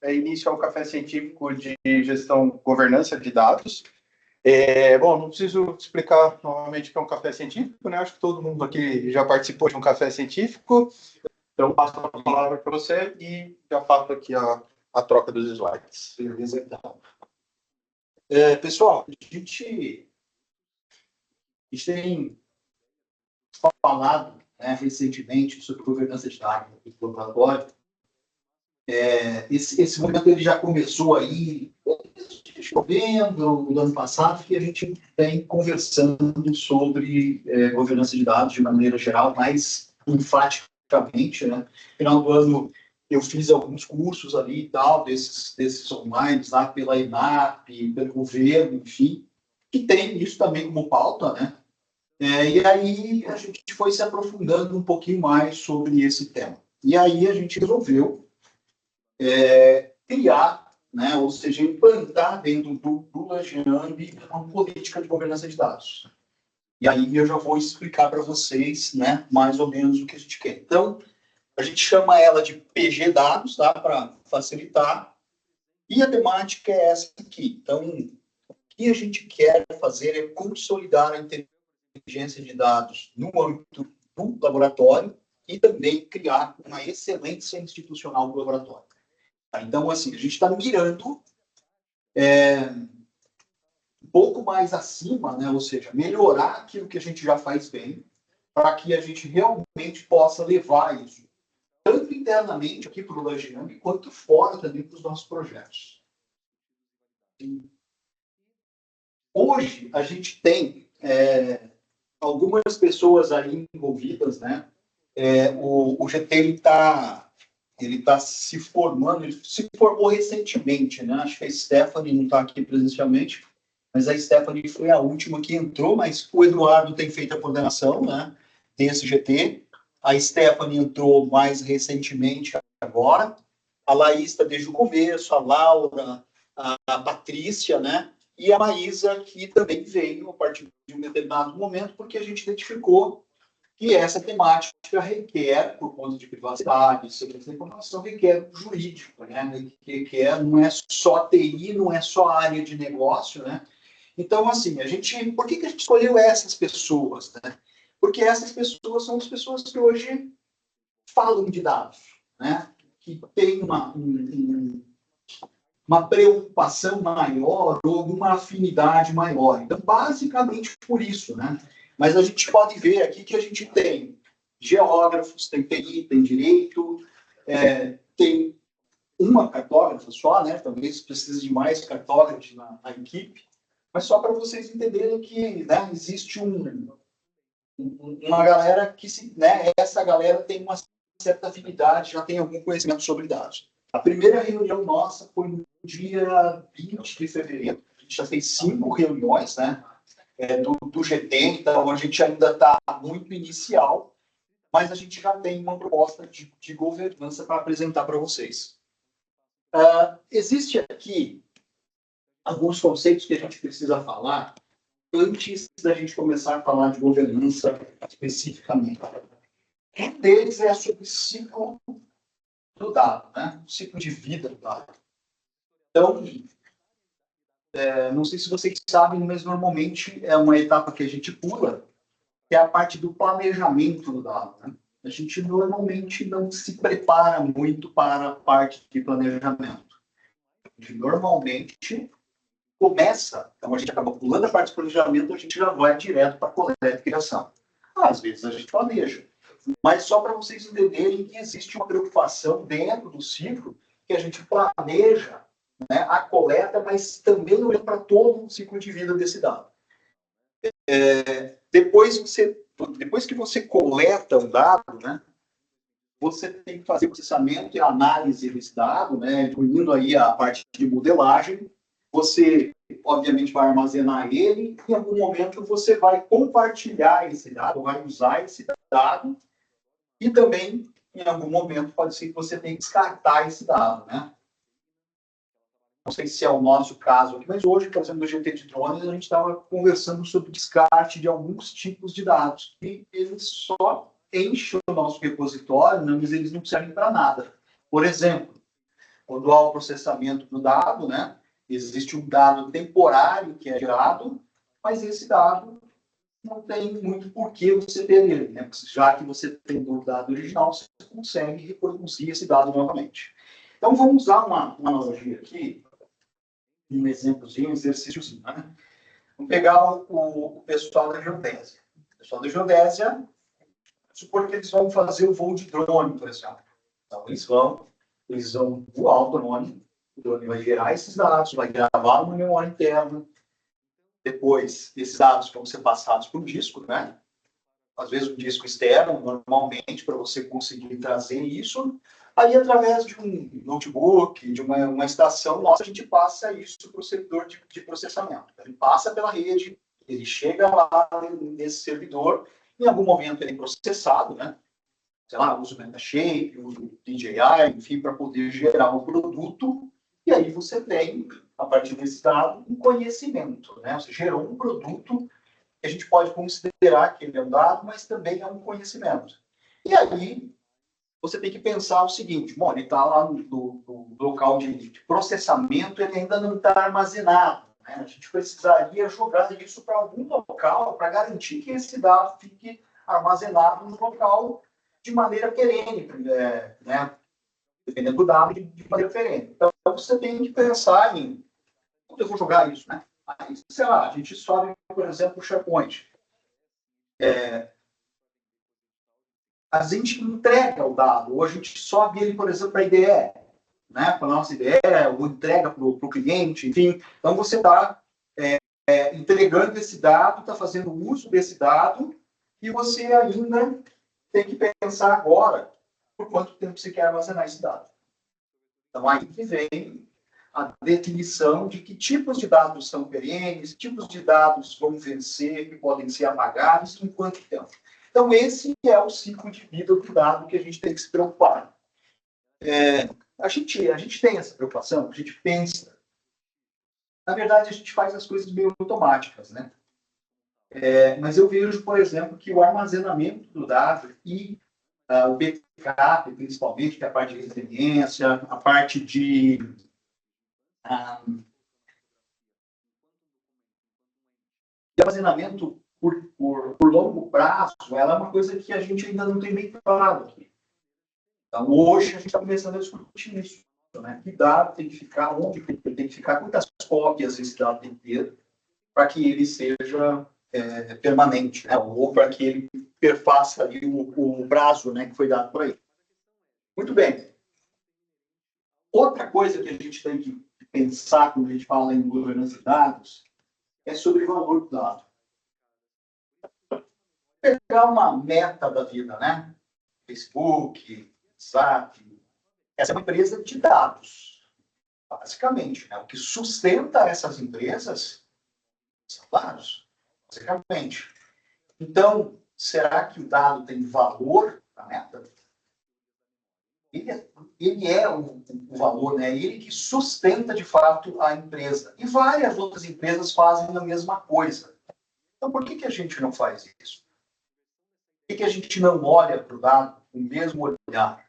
início ao Café Científico de Gestão Governança de Dados. Bom, não preciso explicar novamente o que é um café científico, né? Acho que todo mundo aqui já participou de um café científico. Então, passo a palavra para você e já faço aqui a troca dos slides. Beleza, então. Pessoal, a gente tem falado, né, recentemente sobre governança de dados no laboratório. Esse momento ele já começou aí em novembro do ano passado, que a gente vem conversando sobre governança de dados de maneira geral, mais enfaticamente, né? No final do ano eu fiz alguns cursos ali e tal, desses online, lá pela ENAP, pelo governo, enfim, que tem isso também como pauta, né? E aí a gente foi se aprofundando um pouquinho mais sobre esse tema. E aí a gente resolveu criar, né, ou seja, implantar dentro do Lajeambi uma política de governança de dados. E aí eu já vou explicar para vocês, né, mais ou menos o que a gente quer. Então, a gente chama ela de PG Dados, tá, para facilitar, e a temática é essa aqui. Então, o que a gente quer fazer é consolidar a inteligência de dados no âmbito do laboratório e também criar uma excelência institucional do laboratório. Então, assim, a gente está mirando um pouco mais acima, né? Ou seja, melhorar aquilo que a gente já faz bem, para que a gente realmente possa levar isso, tanto internamente aqui para o Lajeambi, quanto fora também para os nossos projetos. Hoje, a gente tem algumas pessoas aí envolvidas, né? O GT, ele tá se formando, ele se formou recentemente, né? Acho que a Stephanie não está aqui presencialmente, mas a Stephanie foi a última que entrou, mas o Eduardo tem feito a coordenação, né, desse GT. A Stephanie entrou mais recentemente agora. A Laís está desde o começo, a Laura, a Patrícia, né? E a Maísa, que também veio a partir de um determinado momento, porque a gente identificou que essa temática requer, por conta de privacidade, segurança da informação, requer jurídico, né? Requer, não é só TI, não é só área de negócio, né? Então, assim, por que a gente escolheu essas pessoas, né? Porque essas pessoas são as pessoas que hoje falam de dados, né? Que têm uma preocupação maior ou uma afinidade maior. Então, basicamente por isso, né? Mas a gente pode ver aqui que a gente tem geógrafos, tem TI, tem direito, tem uma cartógrafa só, né? Talvez precise de mais cartógrafos na equipe, mas só para vocês entenderem que, né, existe uma galera que, né, essa galera tem uma certa afinidade, já tem algum conhecimento sobre dados. A primeira reunião nossa foi no dia 20 de fevereiro. A gente já fez 5 reuniões, né? Do GT, então a gente ainda está muito inicial, mas a gente já tem uma proposta de governança para apresentar para vocês. Existe aqui alguns conceitos que a gente precisa falar antes da gente começar a falar de governança especificamente. Um deles é sobre o ciclo do dado, né? O ciclo de vida do dado. Então, não sei se vocês sabem, mas normalmente é uma etapa que a gente pula, que é a parte do planejamento do dado, né? A gente normalmente não se prepara muito para a parte de planejamento. A gente normalmente começa, então a gente acaba pulando a parte de planejamento, a gente já vai direto para a coleta e criação. Às vezes a gente planeja, mas só para vocês entenderem que existe uma preocupação dentro do ciclo, que a gente planeja, né, a coleta, mas também olha para todo o ciclo de vida desse dado. Depois que você coleta o dado, né, você tem que fazer o processamento e a análise desse dado, né, incluindo aí a parte de modelagem. Você, obviamente, vai armazenar ele e, em algum momento, você vai compartilhar esse dado, vai usar esse dado e também, em algum momento, pode ser que você tenha que descartar esse dado, né? Não sei se é o nosso caso aqui, mas hoje, por exemplo, no GT de drones, a gente estava conversando sobre descarte de alguns tipos de dados e eles só enchem o nosso repositório, né, mas eles não servem para nada. Por exemplo, quando há o processamento do dado, né, existe um dado temporário que é gerado, mas esse dado não tem muito porquê você ter ele, né? Já que você tem o dado original, você consegue reproduzir esse dado novamente. Então, vamos usar uma analogia aqui, um exemplozinho, um exercíciozinho, né? Vamos pegar o pessoal da geodésia. O pessoal da geodésia, supor que eles vão fazer o voo de drone, por exemplo. Então, eles vão voar o drone vai gerar esses dados, vai gravar uma memória interna. Depois, esses dados vão ser passados para um disco, né? Às vezes um disco externo, normalmente, para você conseguir trazer isso. Aí, através de um notebook, de uma estação nossa, a gente passa isso para o servidor de processamento. Ele passa pela rede, ele chega lá nesse servidor, em algum momento ele é processado, né? Sei lá, usa o Metashape, usa o DJI, enfim, para poder gerar um produto. E aí você tem, a partir desse dado, um conhecimento, né? Você gerou um produto que a gente pode considerar que ele é um dado, mas também é um conhecimento. E aí, você tem que pensar o seguinte, bom, ele está lá no local de processamento, ele ainda não está armazenado, né? A gente precisaria jogar isso para algum local para garantir que esse dado fique armazenado no local de maneira perene, né? Dependendo do dado, de maneira perene. Então, você tem que pensar em onde eu vou jogar isso, né? Aí, sei lá, a gente sobe, por exemplo, o SharePoint. A gente entrega o dado, ou a gente sobe ele, por exemplo, para a IDE, né? Para a nossa IDE, ou entrega para o cliente, enfim. Então, você está entregando esse dado, está fazendo uso desse dado, e você ainda tem que pensar agora por quanto tempo você quer armazenar esse dado. Então, aí que vem a definição de que tipos de dados são perenes, tipos de dados vão vencer, que podem ser apagados, em quanto tempo. Então, esse é o ciclo de vida do dado que a gente tem que se preocupar. A gente tem essa preocupação, a gente pensa. Na verdade, a gente faz as coisas meio automáticas, né? Mas eu vejo, por exemplo, que o armazenamento do dado e o backup, principalmente, que é a parte de resiliência, a parte de armazenamento por longo prazo, ela é uma coisa que a gente ainda não tem bem claro aqui. Então, hoje, a gente está começando a discutir isso. Né? Que dado tem que ficar, onde tem que ficar, quantas cópias esse dado tem que ter, para que ele seja permanente, né? Ou para que ele perfaça ali o prazo, né, que foi dado por aí. Muito bem. Outra coisa que a gente tem que pensar quando a gente fala em governança de dados é sobre o valor do dado. Pegar uma meta da vida, né? Facebook, WhatsApp, essa é uma empresa de dados, basicamente. Né? O que sustenta essas empresas são dados, basicamente. Então, será que o dado tem valor na meta? Ele é o valor, né? Ele que sustenta, de fato, a empresa. E várias outras empresas fazem a mesma coisa. Então, por que a gente não faz isso? Por que a gente não olha para o dado com o mesmo olhar?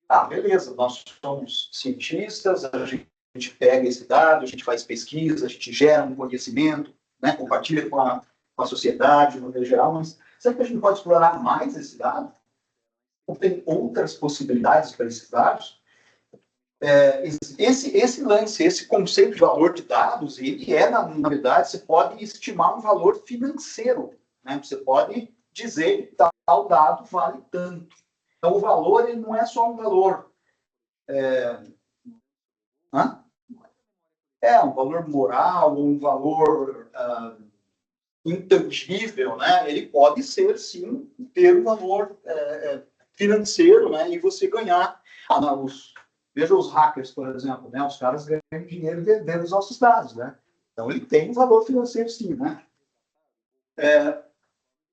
Ah, beleza, nós somos cientistas, a gente pega esse dado, a gente faz pesquisa, a gente gera um conhecimento, né? Compartilha com a sociedade, no meio geral, mas será que a gente pode explorar mais esse dado? Ou tem outras possibilidades para esses dados? Esse lance, esse conceito de valor de dados, ele na verdade, você pode estimar um valor financeiro, né? Você pode dizer que tal dado vale tanto. Então, o valor, ele não é só um valor. Um valor moral, um valor intangível, né? Ele pode ser, sim, ter um valor financeiro, né? E você ganhar. Veja os hackers, por exemplo, né? Os caras ganham dinheiro vendendo os nossos dados, né? Então, ele tem um valor financeiro, sim, né?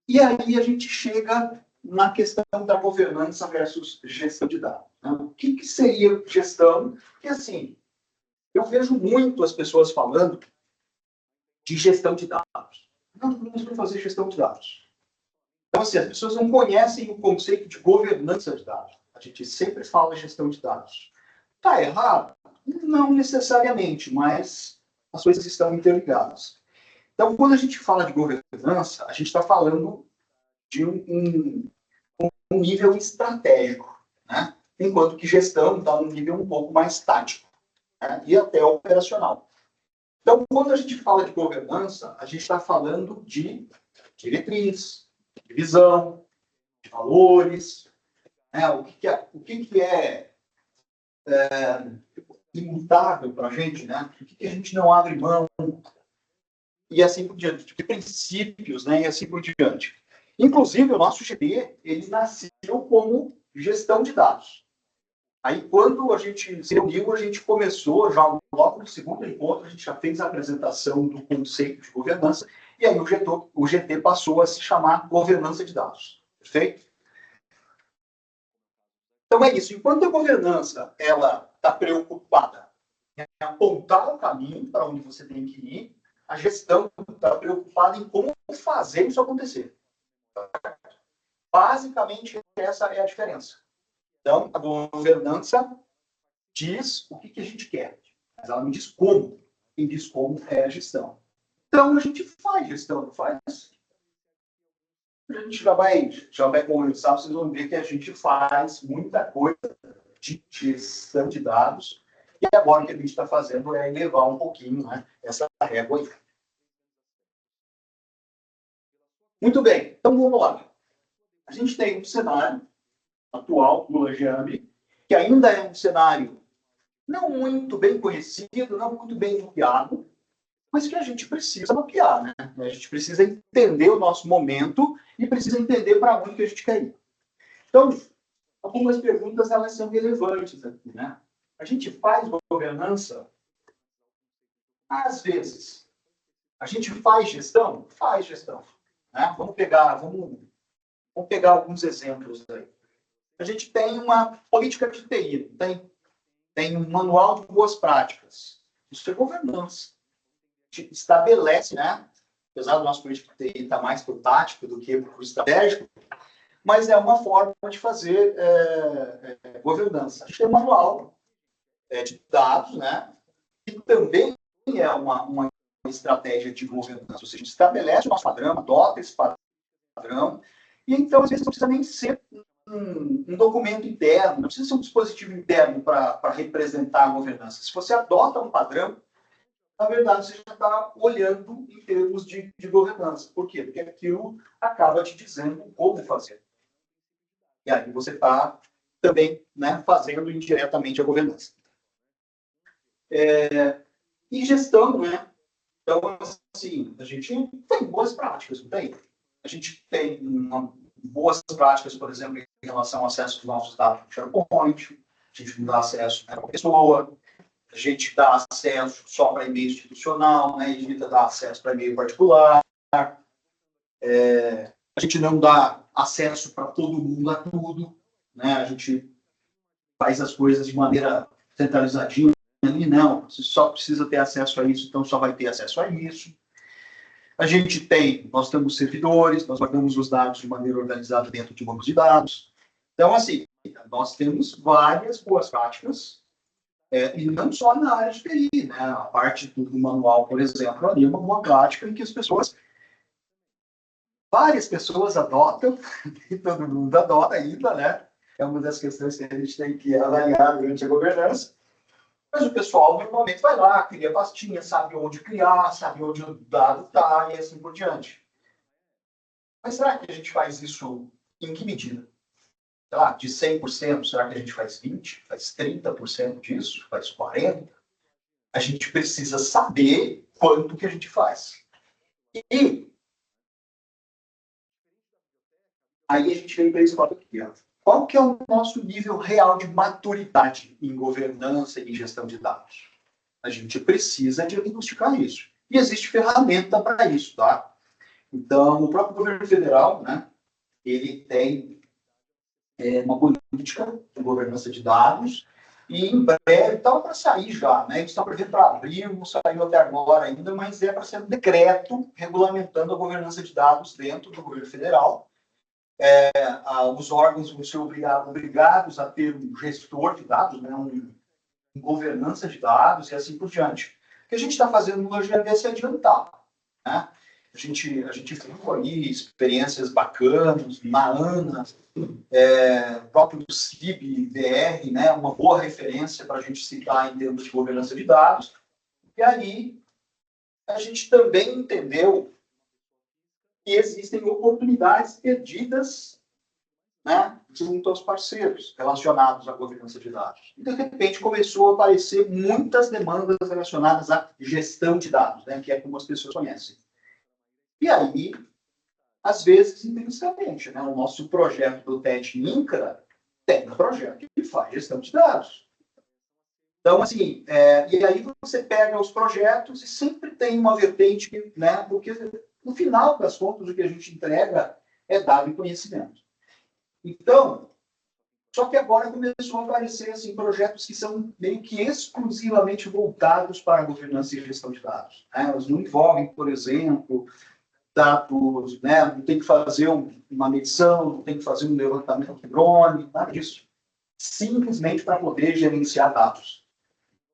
E aí a gente chega na questão da governança versus gestão de dados. Né? O que seria gestão? Porque, assim, eu vejo muito as pessoas falando de gestão de dados. Nós vamos fazer gestão de dados. Então, assim, as pessoas não conhecem o conceito de governança de dados. A gente sempre fala de gestão de dados. Está errado? Não necessariamente, mas as coisas estão interligadas. Então, quando a gente fala de governança, a gente está falando de um nível estratégico, né? Enquanto que gestão está num nível um pouco mais tático, né? E até operacional. Então, quando a gente fala de governança, a gente está falando de diretriz, de visão, de valores, né? O que é imutável para a gente, né? O que a gente não abre mão, e assim por diante, de princípios, né? E assim por diante. Inclusive, o nosso GT, ele nasceu como gestão de dados. Aí, quando a gente se reuniu, a gente começou, já logo no segundo encontro, a gente já fez a apresentação do conceito de governança, e aí o GT passou a se chamar governança de dados. Perfeito? Então é isso. Enquanto a governança ela está preocupada em apontar o caminho para onde você tem que ir, a gestão está preocupada em como fazer isso acontecer. Basicamente, essa é a diferença. Então, a governança diz o que a gente quer, mas ela não diz como. Quem diz como é a gestão. Então, a gente faz gestão, não faz? A gente já vai conversar, vocês vão ver que a gente faz muita coisa de gestão de dados, e agora o que a gente está fazendo é elevar um pouquinho, né, essa régua aí. Muito bem, então vamos lá. A gente tem um cenário atual do Lajeame, que ainda é um cenário não muito bem conhecido, não muito bem mapeado, mas que a gente precisa mapear, né? A gente precisa entender o nosso momento e precisa entender para onde que a gente quer ir. Então, algumas perguntas elas são relevantes aqui, né? A gente faz governança? Às vezes. A gente faz gestão? Faz gestão. Né? Vamos pegar alguns exemplos aí. A gente tem uma política de TI, tem um manual de boas práticas. Isso é governança. A gente estabelece, né? Apesar do nosso política de TI estar mais pro tático do que pro estratégico, mas é uma forma de fazer governança. A gente tem um manual de dados, né? Que também é uma estratégia de governança. Ou seja, a gente estabelece o nosso padrão, adota esse padrão, e então, às vezes, não precisa nem ser um documento interno, não precisa ser um dispositivo interno para representar a governança. Se você adota um padrão, na verdade, você já está olhando em termos de governança. Por quê? Porque aquilo acaba te dizendo como fazer. E aí você está também, né, fazendo indiretamente a governança. E gestão, né? Então, assim, a gente tem boas práticas, não tem? A gente tem boas práticas, por exemplo, em relação ao acesso aos nossos dados no SharePoint, a gente não dá acesso para a pessoa, a gente dá acesso só para e-mail institucional, né? Evita dar acesso para e-mail particular, a gente não dá acesso para todo mundo a tudo, né? A gente faz as coisas de maneira centralizadinha, ali não, você só precisa ter acesso a isso, então só vai ter acesso a isso. Nós temos servidores, nós guardamos os dados de maneira organizada dentro de bancos de dados. Então, assim, nós temos várias boas práticas, e não só na área de TI, né? A parte do manual, por exemplo, ali é uma boa prática em que várias pessoas adotam, e todo mundo adota ainda, né? É uma das questões que a gente tem que avaliar durante a governança. Mas o pessoal normalmente vai lá, cria pastinha, sabe onde criar, sabe onde o dado está e assim por diante. Mas será que a gente faz isso em que medida? Sei lá, de 100%, será que a gente faz 20%, faz 30% disso, faz 40%? A gente precisa saber quanto que a gente faz. E aí a gente vem para esse ponto aqui, ó. Qual que é o nosso nível real de maturidade em governança e em gestão de dados? A gente precisa diagnosticar isso. E existe ferramenta para isso, tá? Então, o próprio governo federal, né, ele tem uma política de governança de dados e em breve estava para sair já, né? Eles estão prevendo para abril, não saiu até agora ainda, mas é para ser um decreto regulamentando a governança de dados dentro do governo federal. Os órgãos vão ser obrigados a ter um gestor de dados, né, em governança de dados e assim por diante. O que a gente está fazendo no Logiano é se adiantar, né? A gente viu aí experiências bacanas, na ANA, próprio do CIB-VR, né, uma boa referência para a gente citar em termos de governança de dados. E aí, a gente também entendeu que existem oportunidades perdidas, né, junto aos parceiros relacionados à governança de dados. E, de repente, começou a aparecer muitas demandas relacionadas à gestão de dados, né, que é como as pessoas conhecem. E aí, às vezes, intrinsecamente, né, o nosso projeto do TED INCRA tem um projeto que faz gestão de dados. Então, assim, e aí você pega os projetos e sempre tem uma vertente, né, porque no final das contas o que a gente entrega é dado e conhecimento. Então, só que agora começou a aparecer assim, projetos que são meio que exclusivamente voltados para a governança e gestão de dados, né? Elas não envolvem, por exemplo, dados, né? Não tem que fazer uma medição, não tem que fazer um levantamento de drone, nada disso. Simplesmente para poder gerenciar dados.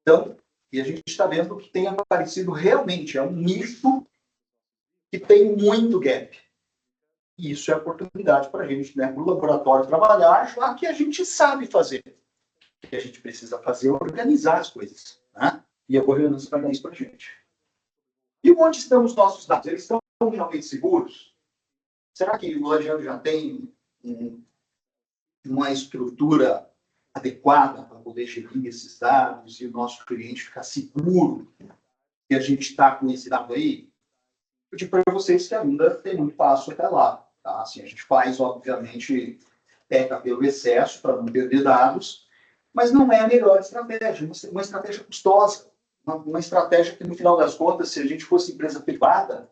Então, e a gente está vendo que tem aparecido realmente, é um nicho que tem muito gap. E isso é oportunidade para a gente, né, para o laboratório trabalhar, já que a gente sabe fazer. O que a gente precisa fazer é organizar as coisas, né? E a governança vai dar isso para a gente. E onde estão os nossos dados? Eles estão realmente seguros? Será que o Lajeado já tem uma estrutura adequada para poder gerir esses dados e o nosso cliente ficar seguro que a gente está com esse dado aí? Eu digo para vocês que ainda tem muito passo até lá. Tá? Assim, a gente faz, obviamente, peca pelo excesso para não perder dados, mas não é a melhor estratégia, uma estratégia custosa, uma estratégia que, no final das contas, se a gente fosse empresa privada,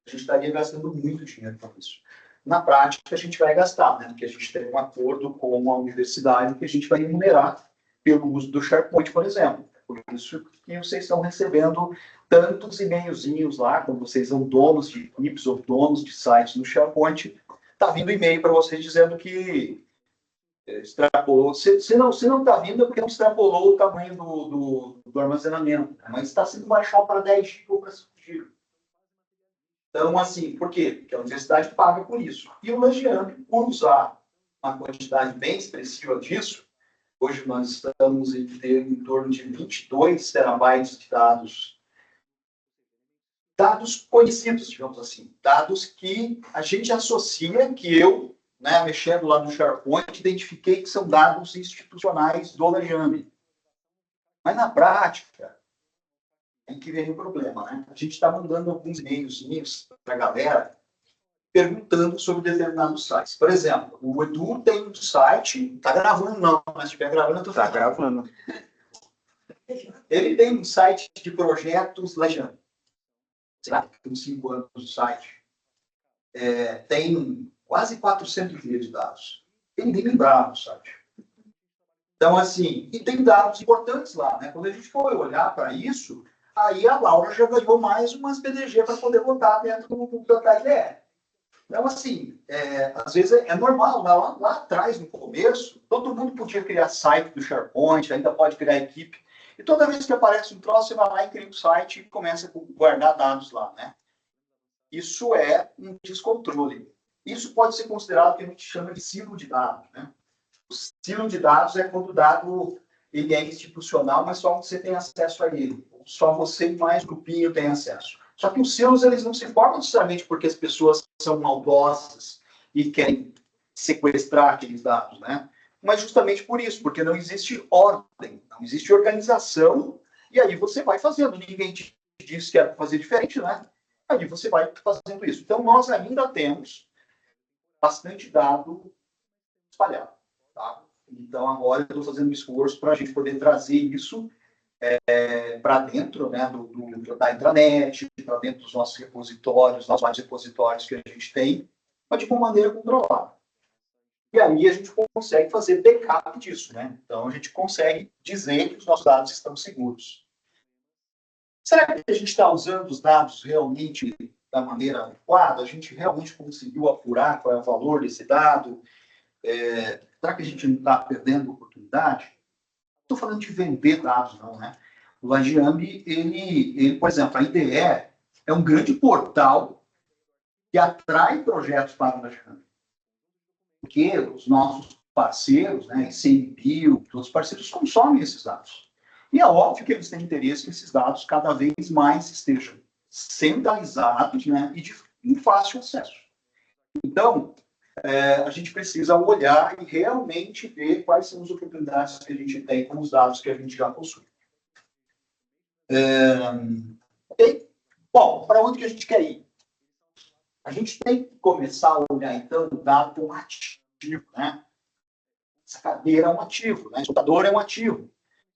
a gente estaria gastando muito dinheiro com isso. Na prática, a gente vai gastar, né? Porque a gente tem um acordo com a universidade que a gente vai remunerar pelo uso do SharePoint, por exemplo. Por isso que vocês estão recebendo tantos e-mailzinhos lá, quando vocês são donos de equipes ou donos de sites no SharePoint, está vindo e-mail para vocês dizendo que extrapolou. Se não está vindo é porque não extrapolou o tamanho do armazenamento, né? Mas está sendo baixado para 10 GB ou para 5 GB. Então, assim, por quê? Porque a universidade paga por isso. E o Lajeado, por usar uma quantidade bem expressiva disso, hoje nós estamos em torno de 22 terabytes de dados conhecidos, digamos assim, dados que a gente associa, que eu, né, mexendo lá no SharePoint, identifiquei que são dados institucionais do Lajeado. Mas na prática, é que vem o problema, né? A gente está mandando alguns e-mails para a galera perguntando sobre determinados sites. Por exemplo, o Edu tem um site, está gravando não, mas se estiver gravando, eu estou falando. Está gravando. Ele tem um site de projetos Lajeado. Sei lá, tem 5 anos do site. Tem quase 400 GB de dados. Ele nem lembrava do site. Então, assim, e tem dados importantes lá, né? Quando a gente for olhar para isso, aí a Laura já ganhou mais umas PDG para poder botar dentro do IDE. Então, assim, às vezes é normal, lá atrás, no começo, todo mundo podia criar site do SharePoint, ainda pode criar equipe, e toda vez que aparece um troço, você vai lá e cria um site e começa a guardar dados lá, né? Isso é um descontrole. Isso pode ser considerado o que a gente chama de silo de dados, né? O silo de dados é quando o dado ele é institucional, mas só você tem acesso a ele. Só você e mais grupinho tem acesso. Só que os silos eles não se formam necessariamente porque as pessoas são maldosas e querem sequestrar aqueles dados, né? Mas justamente por isso, porque não existe ordem, não existe organização, e aí você vai fazendo. Ninguém te disse que era fazer diferente, né? Aí você vai fazendo isso. Então, nós ainda temos bastante dado espalhado. Tá? Então, agora eu estou fazendo um esforço para a gente poder trazer isso para dentro, né, da intranet, para dentro dos nossos repositórios, dos vários repositórios que a gente tem, mas de uma maneira controlada. E aí a gente consegue fazer backup disso, né? Então, a gente consegue dizer que os nossos dados estão seguros. Será que a gente está usando os dados realmente da maneira adequada? A gente realmente conseguiu apurar qual é o valor desse dado? Será que a gente não está perdendo oportunidade? estou falando de vender dados, não, né? O Lajeambi, ele, por exemplo, a IDE é um grande portal que atrai projetos para o Lajeambi. Porque os nossos parceiros, né, ICMBio, todos os parceiros consomem esses dados. E é óbvio que eles têm interesse que esses dados cada vez mais estejam centralizados, né, e em fácil acesso. Então, a gente precisa olhar e realmente ver quais são as oportunidades que a gente tem com os dados que a gente já possui. Bom, para onde que a gente quer ir? A gente tem que começar a olhar, então, o dado como ativo, né? Essa cadeira é um ativo, né? Esse computador é um ativo.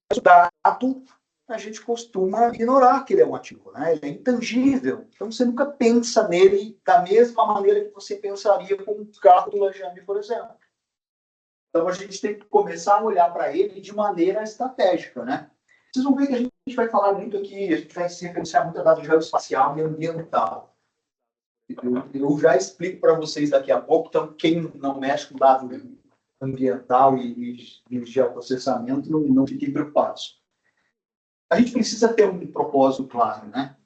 Mas o dado, a gente costuma ignorar que ele é um ativo, né? Ele é intangível. Então, você nunca pensa nele da mesma maneira que você pensaria com um carro do Lajeambi, por exemplo. Então, a gente tem que começar a olhar para ele de maneira estratégica, né? Vocês vão ver que a gente vai falar muito aqui, a gente vai se referenciar muito a dados geoespacial e ambiental. Eu já explico para vocês daqui a pouco, então quem não mexe com dado ambiental e geoprocessamento, não fiquem preocupados. A gente precisa ter um propósito claro, né?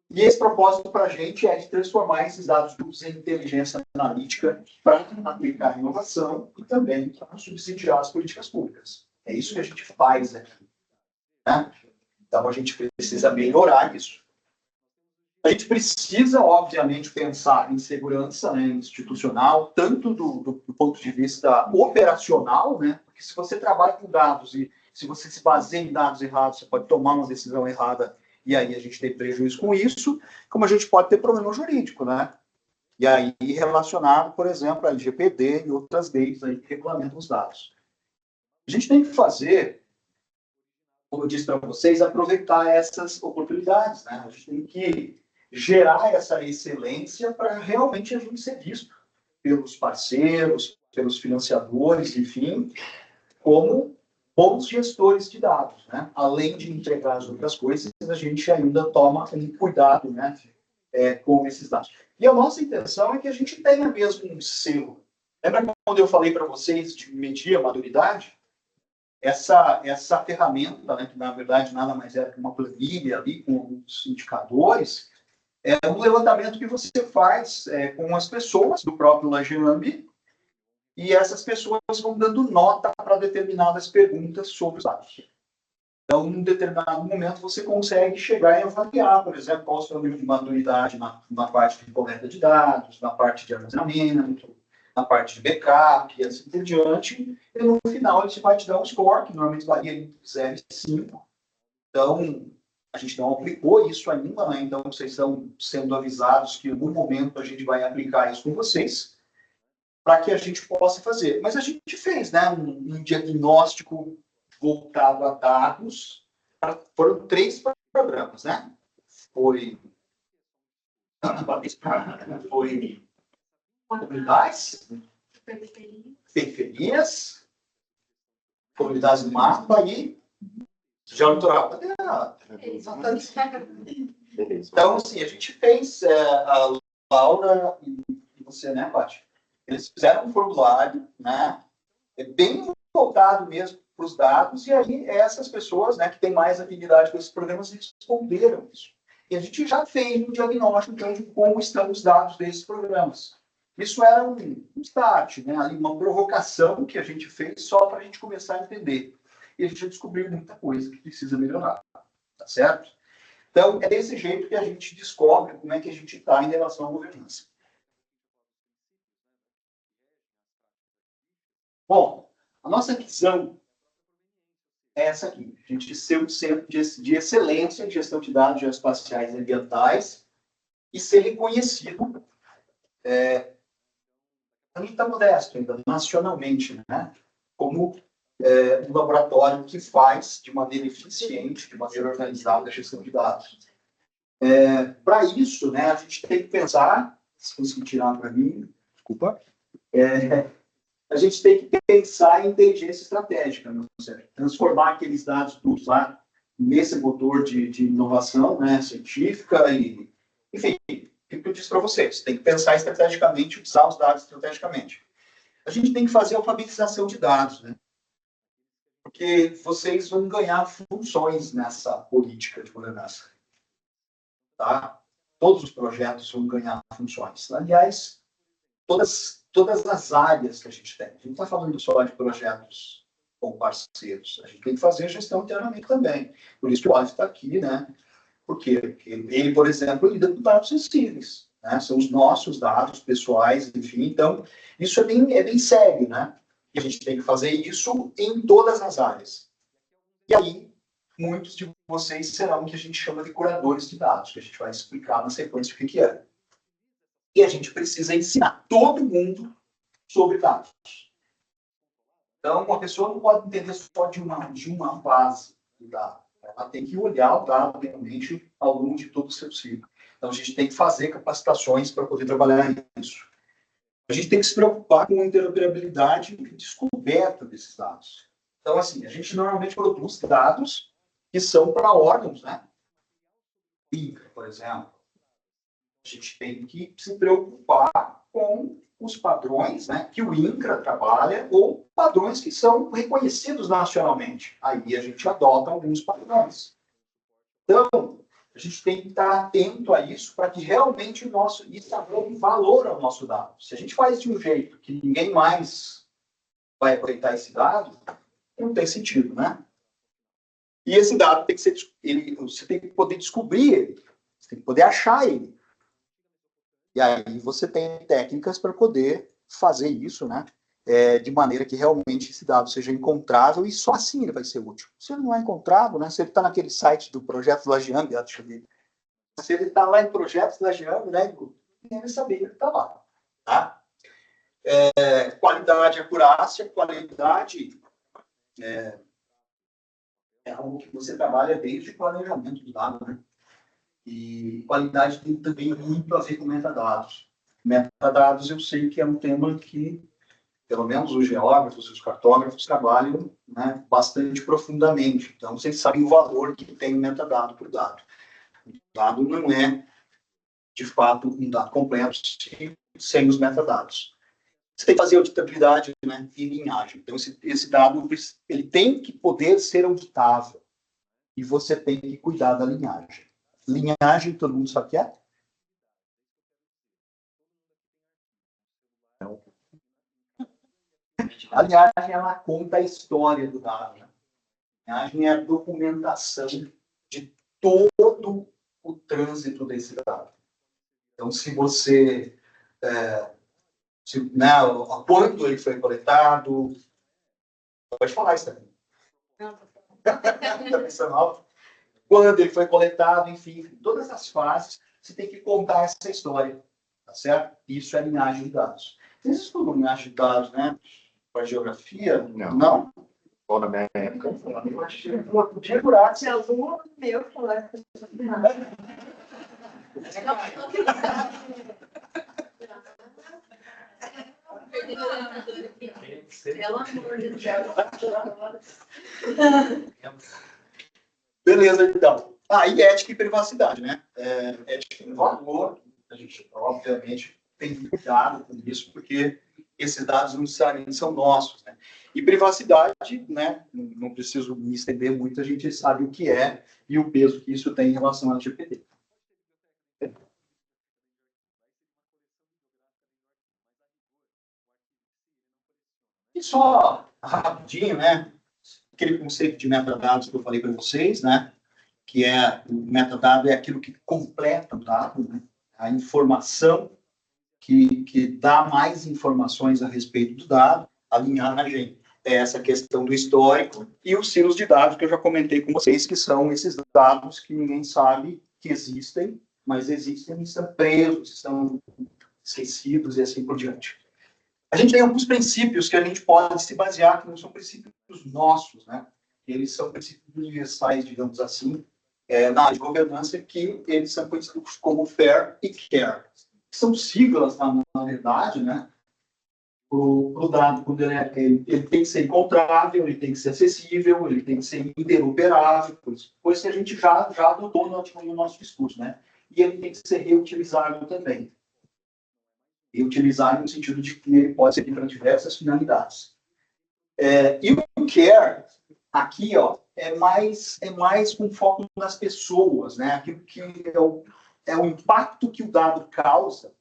E esse propósito para a gente é de transformar esses dados brutos em inteligência analítica para aplicar inovação e também para subsidiar as políticas públicas. É isso que a gente faz aqui, né? Então, a gente precisa melhorar isso. A gente precisa, obviamente, pensar em segurança, né, institucional, tanto do ponto de vista operacional, né? Porque se você trabalha com dados e se você se baseia em dados errados, você pode tomar uma decisão errada e aí a gente tem prejuízo com isso, como a gente pode ter problema jurídico, né? E aí relacionado, por exemplo, a LGPD e outras leis aí que regulamentam os dados. A gente tem que fazer, como eu disse para vocês, aproveitar essas oportunidades, né? A gente tem que gerar essa excelência para realmente a gente ser visto pelos parceiros, pelos financiadores, enfim, como bons gestores de dados, né? Além de entregar as outras coisas, a gente ainda toma um cuidado, né, com esses dados. E a nossa intenção é que a gente tenha mesmo um selo. Lembra quando eu falei para vocês de medir a maturidade? Essa ferramenta, né, que na verdade nada mais é que uma planilha ali com os indicadores, é um levantamento que você faz com as pessoas do próprio Lajeambi, e essas pessoas vão dando nota para determinadas perguntas sobre os dados. Então, em um determinado momento, você consegue chegar e avaliar, por exemplo, qual é o seu nível de maturidade na parte de coleta de dados, na parte de armazenamento, na parte de backup, e assim por diante. E no final, ele vai te dar um score, que normalmente varia entre 0 e 5. Então, a gente não aplicou isso ainda, né? Então, vocês estão sendo avisados que, no momento, a gente vai aplicar isso com vocês, para que a gente possa fazer. Mas a gente fez, né, um diagnóstico voltado a dados. Foram 3 programas, né? Foi comunidades, periferias, comunidades do mapa e geolitoral. Então, assim, a gente fez, a Laura e você, né, Paty? Eles fizeram um formulário, né, bem voltado mesmo para os dados, e aí essas pessoas, né, que têm mais afinidade com esses programas responderam isso. E a gente já fez um diagnóstico então, de como estão os dados desses programas. Isso era um start, né, ali uma provocação que a gente fez só para a gente começar a entender. E a gente já descobriu muita coisa que precisa melhorar, tá certo? Então, é desse jeito que a gente descobre como é que a gente está em relação à governança. Bom, a nossa visão é essa aqui. A gente ser um centro de excelência em gestão de dados geoespaciais e ambientais e ser reconhecido, a gente está modesto ainda, nacionalmente, né? Como um laboratório que faz de maneira eficiente, de maneira organizada a gestão de dados. Para isso, né, a gente tem que pensar, se conseguir tirar para mim, desculpa, a gente tem que pensar em inteligência estratégica, né? Transformar aqueles dados brutos lá nesse motor de inovação, né, científica e, enfim, o que eu disse para vocês, tem que pensar estrategicamente, usar os dados estrategicamente. A gente tem que fazer alfabetização de dados, né? porque vocês vão ganhar funções nessa política de governança. Tá? Todos os projetos vão ganhar funções. Aliás, todas as áreas que a gente tem. A gente não está falando só de projetos com parceiros. A gente tem que fazer gestão internamente também. Por isso que o Alf está aqui, né? Porque ele, por exemplo, lida com dados sensíveis. Né? São os nossos dados pessoais, enfim. Então, isso é bem sério, né? E a gente tem que fazer isso em todas as áreas. E aí, muitos de vocês serão o que a gente chama de curadores de dados, que a gente vai explicar na sequência o que é. E a gente precisa ensinar todo mundo sobre dados. Então, uma pessoa não pode entender só de uma base de dados. Ela tem que olhar o dado realmente ao longo de todo o seu ciclo. Então, a gente tem que fazer capacitações para poder trabalhar isso. A gente tem que se preocupar com a interoperabilidade e descoberta desses dados. Então, assim, a gente normalmente produz dados que são para órgãos, né? INCRA, por exemplo. A gente tem que se preocupar com os padrões, né, que o INCRA trabalha, ou padrões que são reconhecidos nacionalmente. Aí a gente adota alguns padrões. Então, a gente tem que estar atento a isso para que realmente isso dê valor ao nosso dado. Se a gente faz de um jeito que ninguém mais vai aproveitar esse dado, não tem sentido, né? E esse dado tem que ser, você tem que poder descobrir ele, você tem que poder achar ele. E aí você tem técnicas para poder fazer isso, né? De maneira que realmente esse dado seja encontrável e só assim ele vai ser útil. Se ele não é encontrável, né? Se ele está naquele site do Projeto Lajeando, se ele está lá em Projetos Lajeando, né? Ninguém vai saber que ele está lá. Tá? Qualidade e acurácia. Qualidade é algo que você trabalha desde o planejamento do dado, né? E qualidade tem também muito a ver com metadados. Metadados eu sei que é um tema que, pelo menos os geógrafos e os cartógrafos trabalham, né, bastante profundamente. Então, vocês sabem o valor que tem o metadado por dado. O dado não é, de fato, um dado completo sem os metadados. Você tem que fazer auditabilidade, né, e linhagem. Então, esse dado ele tem que poder ser auditável. E você tem que cuidar da linhagem. Linhagem, todo mundo sabe o que é? A linhagem, ela conta a história do dado. Né? A linhagem é a documentação de todo o trânsito desse dado. Então, se você... quando ele foi coletado... Pode falar isso também. Quando ele foi coletado, enfim, todas as fases, você tem que contar essa história. Tá certo? Isso é linhagem de dados. Vocês estudam linhagem de dados, né? Para geografia? Não? Ou na minha época. Eu podia curar. Se algum meu falar. Pelo amor de Deus. Beleza, então. E ética e privacidade, né? Ética e valor. A gente, obviamente, tem cuidado com isso, porque esses dados não necessariamente são nossos, né? E privacidade, né? Não preciso me estender muito, a gente sabe o que é e o peso que isso tem em relação ao LGPD. E só rapidinho, né? Aquele conceito de metadados que eu falei para vocês, né? Que o metadado é aquilo que completa o dado, né? A informação que dá mais informações a respeito do dado. A linhagem é essa questão do histórico, e os silos de dados que eu já comentei com vocês, que são esses dados que ninguém sabe que existem, mas existem e estão presos, estão esquecidos e assim por diante. A gente tem alguns princípios que a gente pode se basear, que não são princípios nossos, né? Eles são princípios universais, digamos assim, na área de governança, que eles são conhecidos como FAIR e CARE. São siglas, na verdade, né? O dado, quando ele tem que ser encontrável, ele tem que ser acessível, ele tem que ser interoperável, coisa que a gente já adotou no nosso discurso, né? E ele tem que ser reutilizável também. Reutilizável no sentido de que ele pode ser para diversas finalidades. E o CARE, Aqui, ó, é mais com foco nas pessoas, né? Aquilo que é o impacto que o dado causa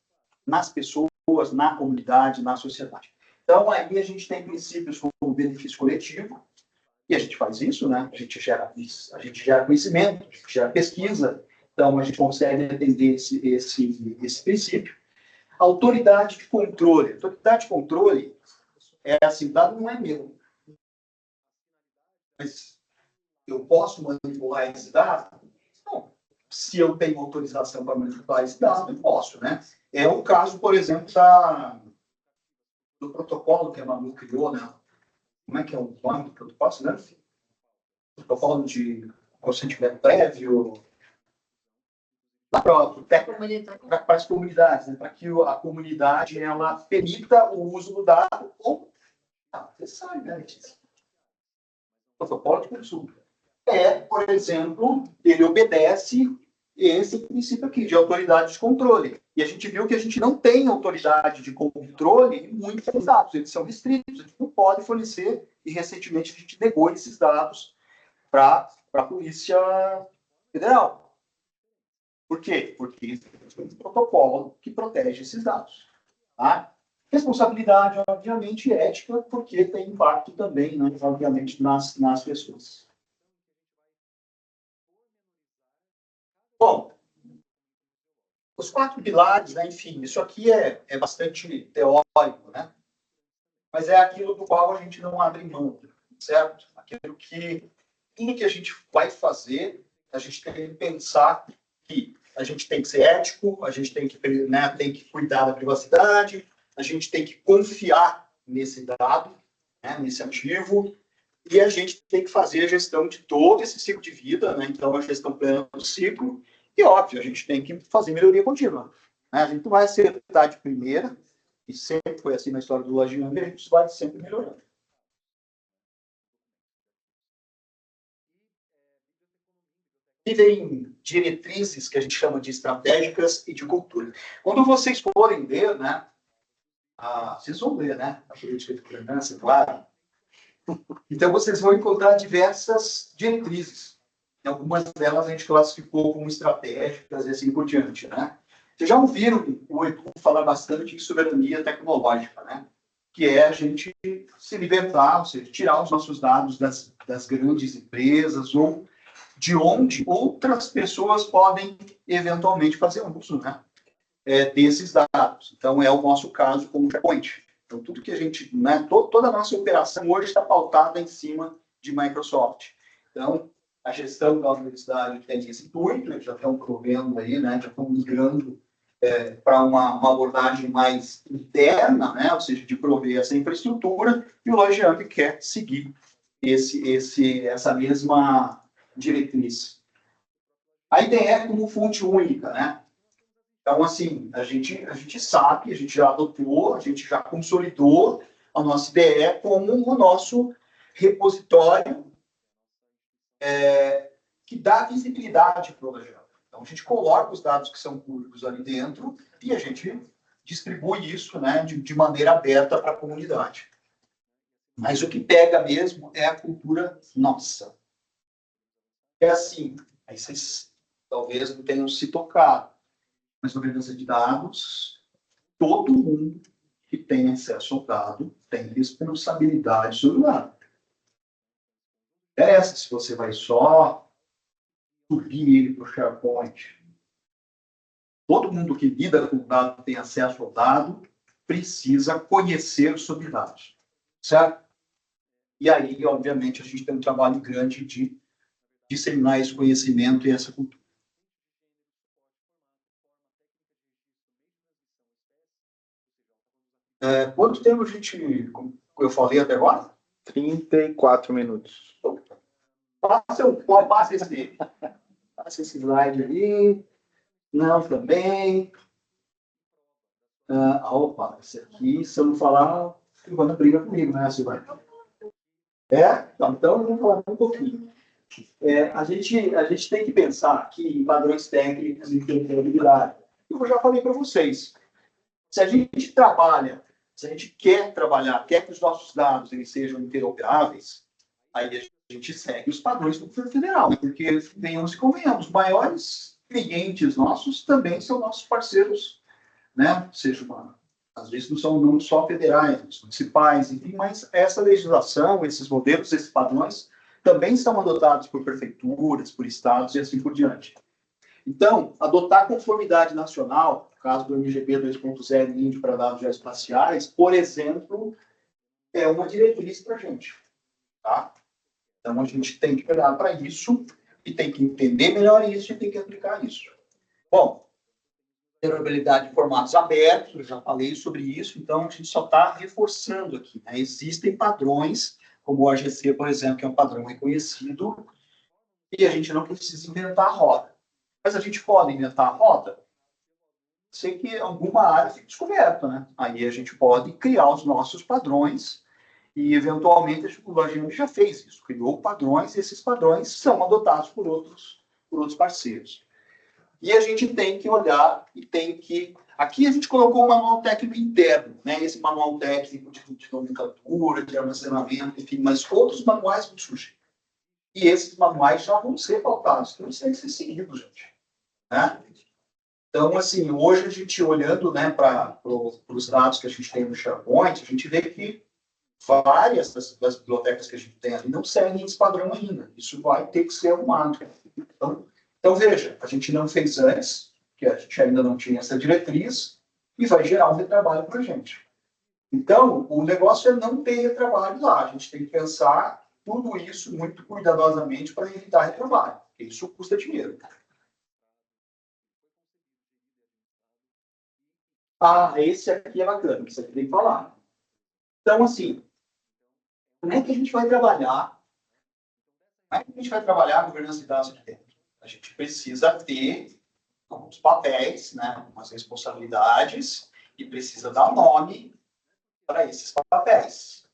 nas pessoas, na comunidade, na sociedade. Então, aí a gente tem princípios como o benefício coletivo, e a gente faz isso, né? A gente gera conhecimento, a gente gera pesquisa, então a gente consegue entender esse princípio. Autoridade de controle. Autoridade de controle é assim, o dado não é meu, mas eu posso manipular esse dado? Não. Se eu tenho autorização para manipular esse dado, eu posso, né? É o caso, por exemplo, do protocolo que a Manu criou, né? Como é que é o nome do protocolo, né? Protocolo de consentimento prévio para as comunidades, né? Para que a comunidade ela permita o uso do dado ou você sabe, né, Letícia? Protocolo de consulta. Por exemplo, ele obedece esse princípio aqui de autoridade de controle. E a gente viu que a gente não tem autoridade de controle em muitos dados. Eles são restritos, a gente não pode fornecer, e recentemente a gente negou esses dados para a Polícia Federal. Por quê? Porque existe um protocolo que protege esses dados. Tá? Responsabilidade, obviamente, ética, porque tem impacto também, né, obviamente, nas pessoas. Bom, os 4 pilares, né, enfim, isso aqui é bastante teórico, né? Mas é aquilo do qual a gente não abre mão, certo? Aquilo que tudo que a gente vai fazer, a gente tem que pensar que a gente tem que ser ético, a gente tem que cuidar da privacidade, a gente tem que confiar nesse dado, né, nesse ativo, e a gente tem que fazer a gestão de todo esse ciclo de vida, né? Então, a gestão plena do ciclo, e óbvio, a gente tem que fazer melhoria contínua. Né? A gente não vai acertar de primeira, e sempre foi assim na história do Lojinha, a gente vai sempre melhorando. E tem diretrizes que a gente chama de estratégicas e de cultura. Quando vocês forem ler, né? Vocês vão ler, né? A política de governança, claro. Então, vocês vão encontrar diversas diretrizes. Algumas delas a gente classificou como estratégicas e assim por diante, né? Vocês já ouviram o Edu falar bastante em soberania tecnológica, né? Que é a gente se libertar, ou seja, tirar os nossos dados das grandes empresas ou de onde outras pessoas podem eventualmente fazer uso, né? Desses dados. Então, é o nosso caso como SharePoint. Então, tudo que a gente, né, toda a nossa operação hoje está pautada em cima de Microsoft. Então, a gestão da universidade tem esse intuito, eles já estão provendo aí, né, já estão migrando para uma abordagem mais interna, né, ou seja, de prover essa infraestrutura, e o Logiamp quer seguir essa mesma diretriz. A IDE como fonte única, né? Então, assim, a gente sabe, a gente já adotou, a gente já consolidou a nossa IDE como o nosso repositório que dá visibilidade para o Lojamp. Então, a gente coloca os dados que são públicos ali dentro e a gente distribui isso, né, de maneira aberta para a comunidade. Mas o que pega mesmo é a cultura nossa. É assim, aí vocês talvez não tenham se tocado, mas governança de dados, todo mundo que tem acesso ao dado tem responsabilidade sobre o dado. Interessa se você vai só subir ele para o SharePoint. Todo mundo que lida com o dado, tem acesso ao dado, precisa conhecer sobre dados. Certo? E aí, obviamente, a gente tem um trabalho grande de disseminar esse conhecimento e essa cultura. Quanto tempo a gente, como eu falei até agora? 34 minutos. Passa esse slide ali. Não, também. Opa, esse aqui, se eu não falar, o Silvana briga comigo, né, Silvana? Então eu vou falar um pouquinho. A gente tem que pensar aqui em padrões técnicos e interoperabilidade. Eu já falei para vocês. Se a gente trabalha, se a gente quer trabalhar, quer que os nossos dados eles sejam interoperáveis, aí a gente A gente segue os padrões do governo federal, né? Porque, venhamos e convenhamos, os maiores clientes nossos também são nossos parceiros, né? Ou seja, às vezes não são só federais, municipais, enfim, mas essa legislação, esses modelos, esses padrões, também são adotados por prefeituras, por estados e assim por diante. Então, adotar conformidade nacional, no caso do MGB 2.0, índio para dados geoespaciais, por exemplo, é uma diretriz para a gente. Tá? Então, a gente tem que olhar para isso e tem que entender melhor isso e tem que aplicar isso. Bom, interoperabilidade de formatos abertos, eu já falei sobre isso, então a gente só está reforçando aqui. Né? Existem padrões, como o AGC, por exemplo, que é um padrão reconhecido, e a gente não precisa inventar a roda. Mas a gente pode inventar a roda, sem que alguma área fique descoberta, né? Aí a gente pode criar os nossos padrões e, eventualmente, o AGM já fez isso, criou padrões e esses padrões são adotados por outros parceiros. E a gente tem que olhar e tem que... Aqui a gente colocou um manual técnico interno, né? Esse manual técnico de nomenclatura, de armazenamento, enfim, mas outros manuais vão surgir. E esses manuais já vão ser pautados, então eles têm que ser seguidos, gente. Né? Então, assim, hoje a gente olhando, né, para os dados que a gente tem no SharePoint, a gente vê que várias das bibliotecas que a gente tem ali não seguem esse padrão ainda. Isso vai ter que ser arrumado. Então, veja, a gente não fez antes, que a gente ainda não tinha essa diretriz, e vai gerar um retrabalho para a gente. Então, o negócio é não ter retrabalho lá. A gente tem que pensar tudo isso muito cuidadosamente para evitar retrabalho, porque isso custa dinheiro. Ah, esse aqui é bacana, isso aqui tem que falar. Então, assim, como é que a gente vai trabalhar? Como é que a gente vai trabalhar a governança de dados aqui dentro? A gente precisa ter alguns papéis, né, algumas responsabilidades, e precisa dar nome para esses papéis.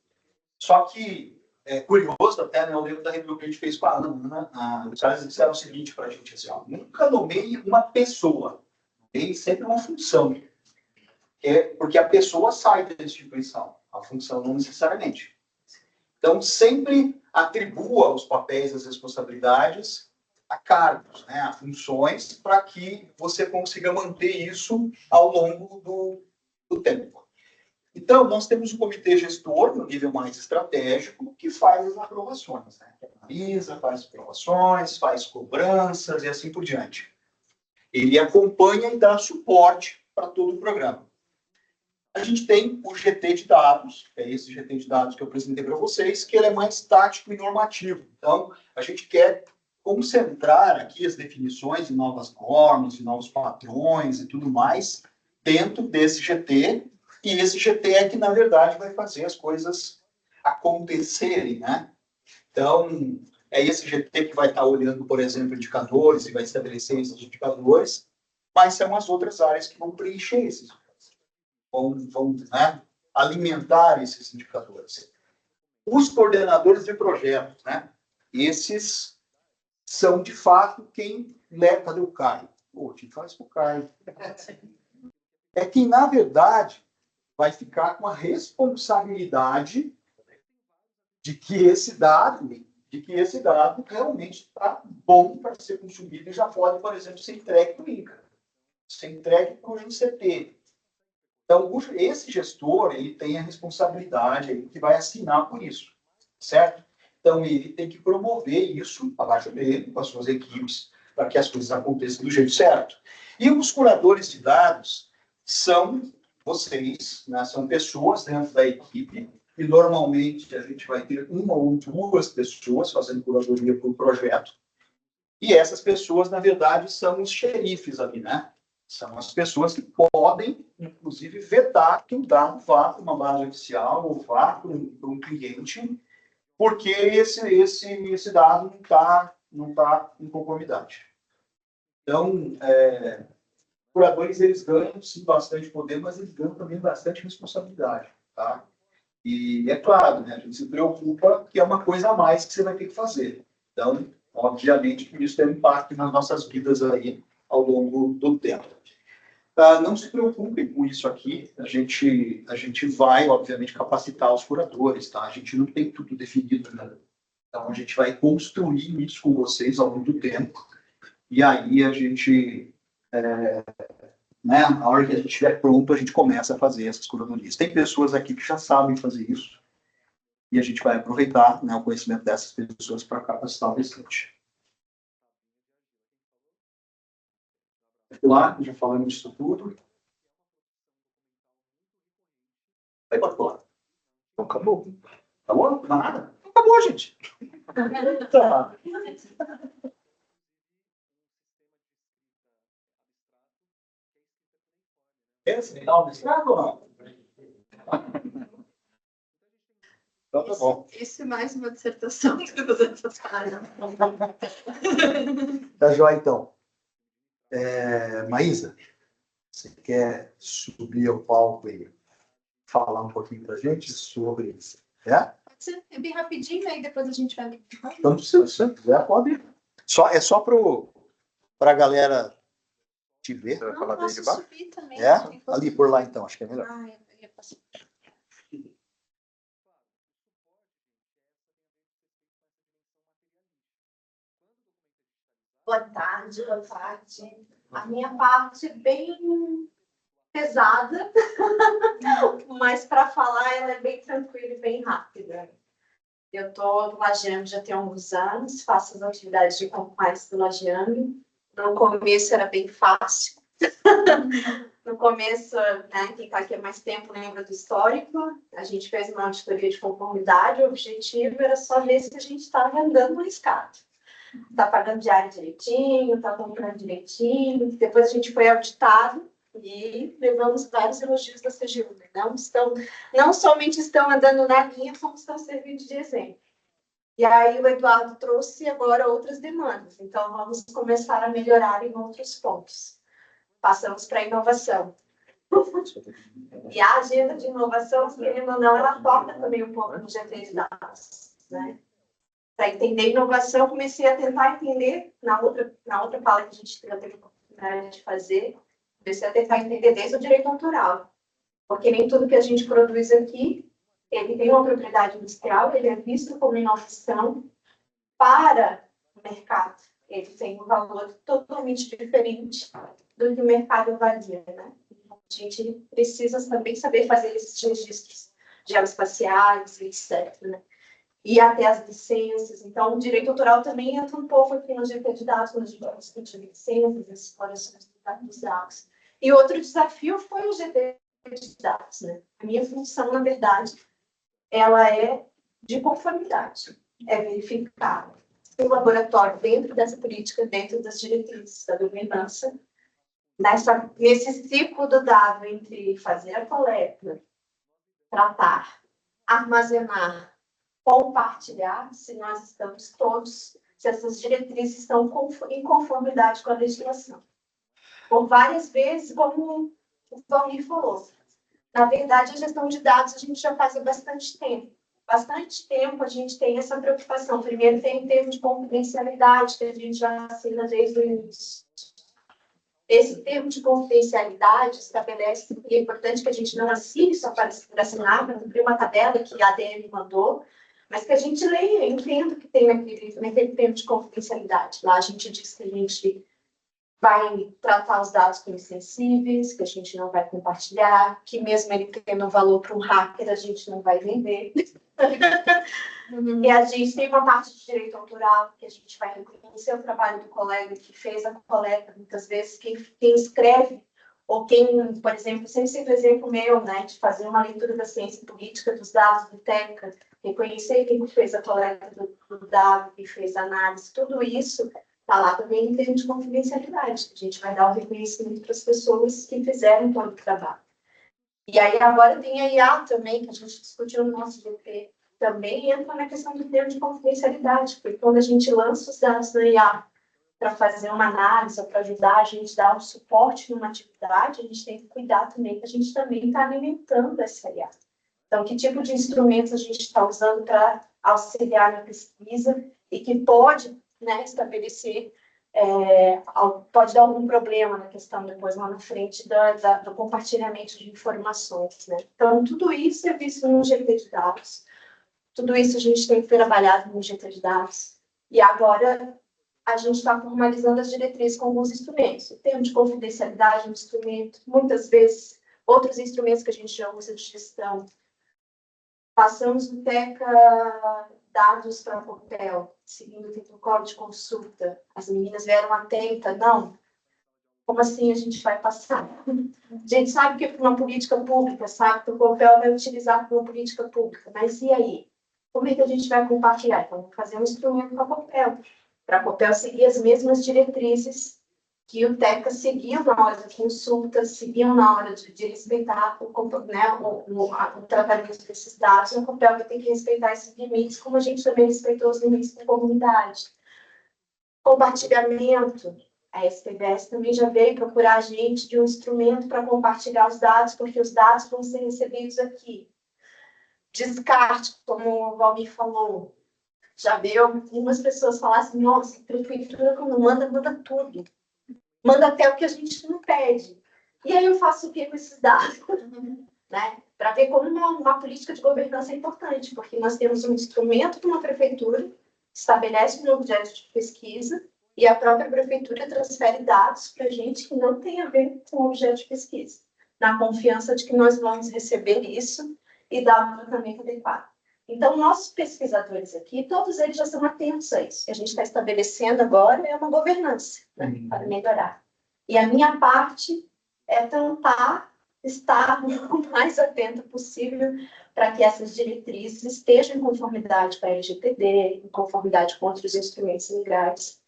Só que, é curioso até, né, eu lembro da reunião que a gente fez com a Ana, os caras disseram o seguinte para a gente, assim, ó, nunca nomeie uma pessoa, nomeie sempre uma função. Porque a pessoa sai da instituição, a função não necessariamente. Então, sempre atribua os papéis, as responsabilidades a cargos, né, a funções, para que você consiga manter isso ao longo do tempo. Então, nós temos um comitê gestor, no nível mais estratégico, que faz as aprovações. Né? Analisa, faz aprovações, faz cobranças e assim por diante. Ele acompanha e dá suporte para todo o programa. A gente tem o GT de dados, que é esse GT de dados que eu apresentei para vocês, que ele é mais tático e normativo. Então, a gente quer concentrar aqui as definições de novas normas, de novos padrões e tudo mais dentro desse GT, e esse GT é que, na verdade, vai fazer as coisas acontecerem, né? Então, é esse GT que vai estar olhando, por exemplo, indicadores e vai estabelecer esses indicadores, mas são as outras áreas que vão preencher esses vão né, alimentar esses indicadores. Os coordenadores de projetos, né? Esses são, de fato, quem leva... Cadê o Caio? Pô, te faz com o Caio. É quem, na verdade, vai ficar com a responsabilidade de que esse dado realmente está bom para ser consumido e já pode, por exemplo, ser entregue para o INCRA, ser entregue para o INCT. Então, esse gestor, ele tem a responsabilidade, ele que vai assinar por isso, certo? Então, ele tem que promover isso abaixo dele, com as suas equipes, para que as coisas aconteçam do jeito certo. E os curadores de dados são vocês, né? São pessoas dentro da equipe, e normalmente a gente vai ter uma ou duas pessoas fazendo curadoria por projeto. E essas pessoas, na verdade, são os xerifes ali, né? São as pessoas que podem, inclusive, vetar que o dado vá para uma base oficial ou vá para um cliente, porque esse dado não tá em conformidade. Então, os curadores, eles ganham, sim, bastante poder, mas eles ganham também bastante responsabilidade. Tá? E é claro, né, a gente se preocupa que é uma coisa a mais que você vai ter que fazer. Então, obviamente, que isso tem um impacto nas nossas vidas aí ao longo do tempo. Não se preocupem com isso aqui, a gente vai, obviamente, capacitar os curadores, tá? A gente não tem tudo definido Então, a gente vai construir isso com vocês ao longo do tempo. E aí, a gente, né, na hora que a gente estiver pronto, a gente começa a fazer essas curatorias. Tem pessoas aqui que já sabem fazer isso. E a gente vai aproveitar, né, o conhecimento dessas pessoas para capacitar o restante. Lá, já falamos disso tudo. Aí pode pular. Então, acabou. Acabou? Não dá nada? Não acabou, gente. Tá. Esse final do estrago ou não? Então tá bom. Isso é mais uma dissertação do que você está falando. Tá joia, então. Maísa, você quer subir ao palco e falar um pouquinho pra gente sobre isso? Pode ser bem rapidinho, aí depois a gente vai. Então, se você quiser, pode ir. Só para a galera te ver. Você vai Não, falar posso desde baixo? subir também. Ali por lá, então, acho que é melhor. Ah, eu ia passar. Boa tarde, boa tarde. A minha parte é bem pesada, mas para falar ela é bem tranquila e bem rápida. Eu estou plagiando já tem alguns anos, faço as atividades de compliance do Lagiane. No começo era bem fácil. No começo, né, quem está aqui há mais tempo lembra do histórico. A gente fez uma auditoria de conformidade, o objetivo era só ver se a gente estava andando no escada. Está pagando diário direitinho, está comprando direitinho. Depois a gente foi auditado e levamos vários elogios da CGU. Né? Não somente estão andando na linha, como estão servindo de exemplo. E aí o Eduardo trouxe agora outras demandas. Então, vamos começar a melhorar em outros pontos. Passamos para a inovação. E a agenda de inovação, querendo ou não, ela toca também um pouco no GT de dados. Né? Para entender inovação, comecei a tentar entender, na outra fala que a gente teve a oportunidade de fazer, comecei a tentar entender desde o direito autoral. Porque nem tudo que a gente produz aqui, ele tem uma propriedade industrial, ele é visto como inovação para o mercado. Ele tem um valor totalmente diferente do que o mercado avalia, né? A gente precisa também saber fazer esses registros geoespaciais, etc., né? E até as licenças. Então, o direito autoral também entra um pouco aqui no GT de dados, quando a gente vai discutir licenças, as explorações dos dados. E outro desafio foi o GT de dados, né? A minha função, na verdade, ela é de conformidade, é verificar o laboratório dentro dessa política, dentro das diretrizes da governança, nesse ciclo do dado entre fazer a coleta, tratar, armazenar, compartilhar, se nós estamos todos, se essas diretrizes estão em conformidade com a legislação. Por várias vezes, como o Valmir falou, na verdade, a gestão de dados a gente já faz há bastante tempo. Bastante tempo a gente tem essa preocupação. Primeiro, tem em termos de confidencialidade, que a gente já assina desde o início. Esse termo de confidencialidade estabelece que é importante que a gente não assine só para assinar, para cumprir uma tabela que a ADM mandou, mas que a gente leia, entenda que tem naquele termo de confidencialidade. Lá a gente diz que a gente vai tratar os dados como sensíveis, que a gente não vai compartilhar, que mesmo ele tendo valor para um hacker, a gente não vai vender. E a gente tem uma parte de direito autoral, que a gente vai reconhecer o trabalho do colega que fez a coleta, muitas vezes quem escreve, ou quem, por exemplo, sempre exemplo meu, né, de fazer uma leitura da ciência política dos dados do TECA, reconhecer quem fez a coleta do dado, quem fez a análise, tudo isso está lá também em termos de confidencialidade. A gente vai dar o reconhecimento para as pessoas que fizeram todo o trabalho. E aí agora tem a IA também, que a gente discutiu no nosso GP, também entra na questão do termo de confidencialidade, porque quando a gente lança os dados na IA para fazer uma análise, para ajudar a gente a dar um suporte numa atividade, a gente tem que cuidar também que a gente também está alimentando essa IA. Então, que tipo de instrumentos a gente está usando para auxiliar na pesquisa e que pode, né, estabelecer, pode dar algum problema na questão depois lá na frente do compartilhamento de informações, né? Então, tudo isso é visto no GT de dados. Tudo isso a gente tem trabalhado no GT de dados. E agora a gente está formalizando as diretrizes com alguns instrumentos. O termo de confidencialidade é um instrumento, muitas vezes, outros instrumentos que a gente já usa de gestão. Passamos no TECA dados para papel, seguindo o protocolo de consulta. As meninas vieram atentas, não. Como assim a gente vai passar? A gente sabe que para uma política pública, sabe que o papel vai utilizar para uma política pública, mas e aí? Como é que a gente vai compartilhar? Então, vamos fazer um instrumento para a papel seguir as mesmas diretrizes que o TECA seguia na hora de consulta, seguiam na hora de respeitar o tratamento desses dados. O papel vai ter que respeitar esses limites, como a gente também respeitou os limites da comunidade. Compartilhamento. A SPVS também já veio procurar a gente de um instrumento para compartilhar os dados, porque os dados vão ser recebidos aqui. Descarte, como o Valmir falou. Já veio algumas pessoas falar assim, nossa, a prefeitura quando manda tudo. Manda até o que a gente não pede. E aí eu faço o que com esses dados? Né? Para ver como uma política de governança é importante, porque nós temos um instrumento de uma prefeitura, estabelece um objeto de pesquisa, e a própria prefeitura transfere dados para a gente que não tem a ver com o objeto de pesquisa, na confiança de que nós vamos receber isso e dar um tratamento adequado. Então, nossos pesquisadores aqui, todos eles já estão atentos a isso. O que a gente está estabelecendo agora é uma governança, né, para melhorar. E a minha parte é tentar estar o mais atento possível para que essas diretrizes estejam em conformidade com a LGPD, em conformidade com outros instrumentos legais,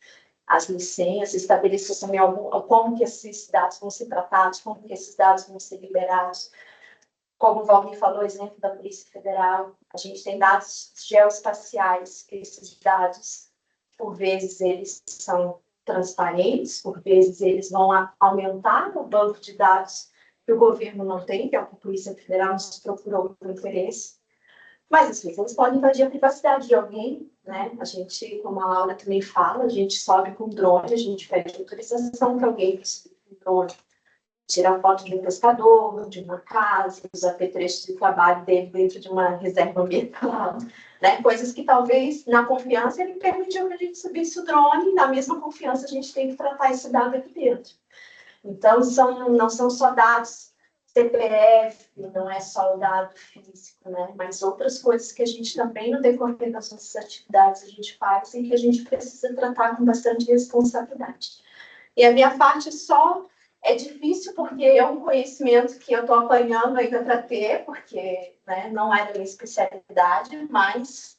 as licenças, estabelecer também como que esses dados vão ser tratados, como que esses dados vão ser liberados. Como o Valmir falou, exemplo da Polícia Federal, a gente tem dados geoespaciais, que esses dados, por vezes, eles são transparentes, por vezes, eles vão aumentar o banco de dados que o governo não tem, que é o que a Polícia Federal nos procurou por interesse. Mas, às vezes, eles podem invadir a privacidade de alguém, né? A gente, como a Laura também fala, a gente sobe com drone, a gente pede autorização para alguém para subir com drone, tirar foto de um pescador, de uma casa, usar trechos de trabalho dele dentro de uma reserva ambiental, né? Coisas que talvez, na confiança, ele permitiu que a gente subisse o drone, e na mesma confiança a gente tem que tratar esse dado aqui dentro. Então, não são só dados CPF, não é só o dado físico, né? Mas outras coisas que a gente também, no decorrer das nossas atividades, a gente faz e que a gente precisa tratar com bastante responsabilidade. E a minha parte só é difícil, porque é um conhecimento que eu estou apanhando ainda para ter, porque, né, não é da minha especialidade, mas,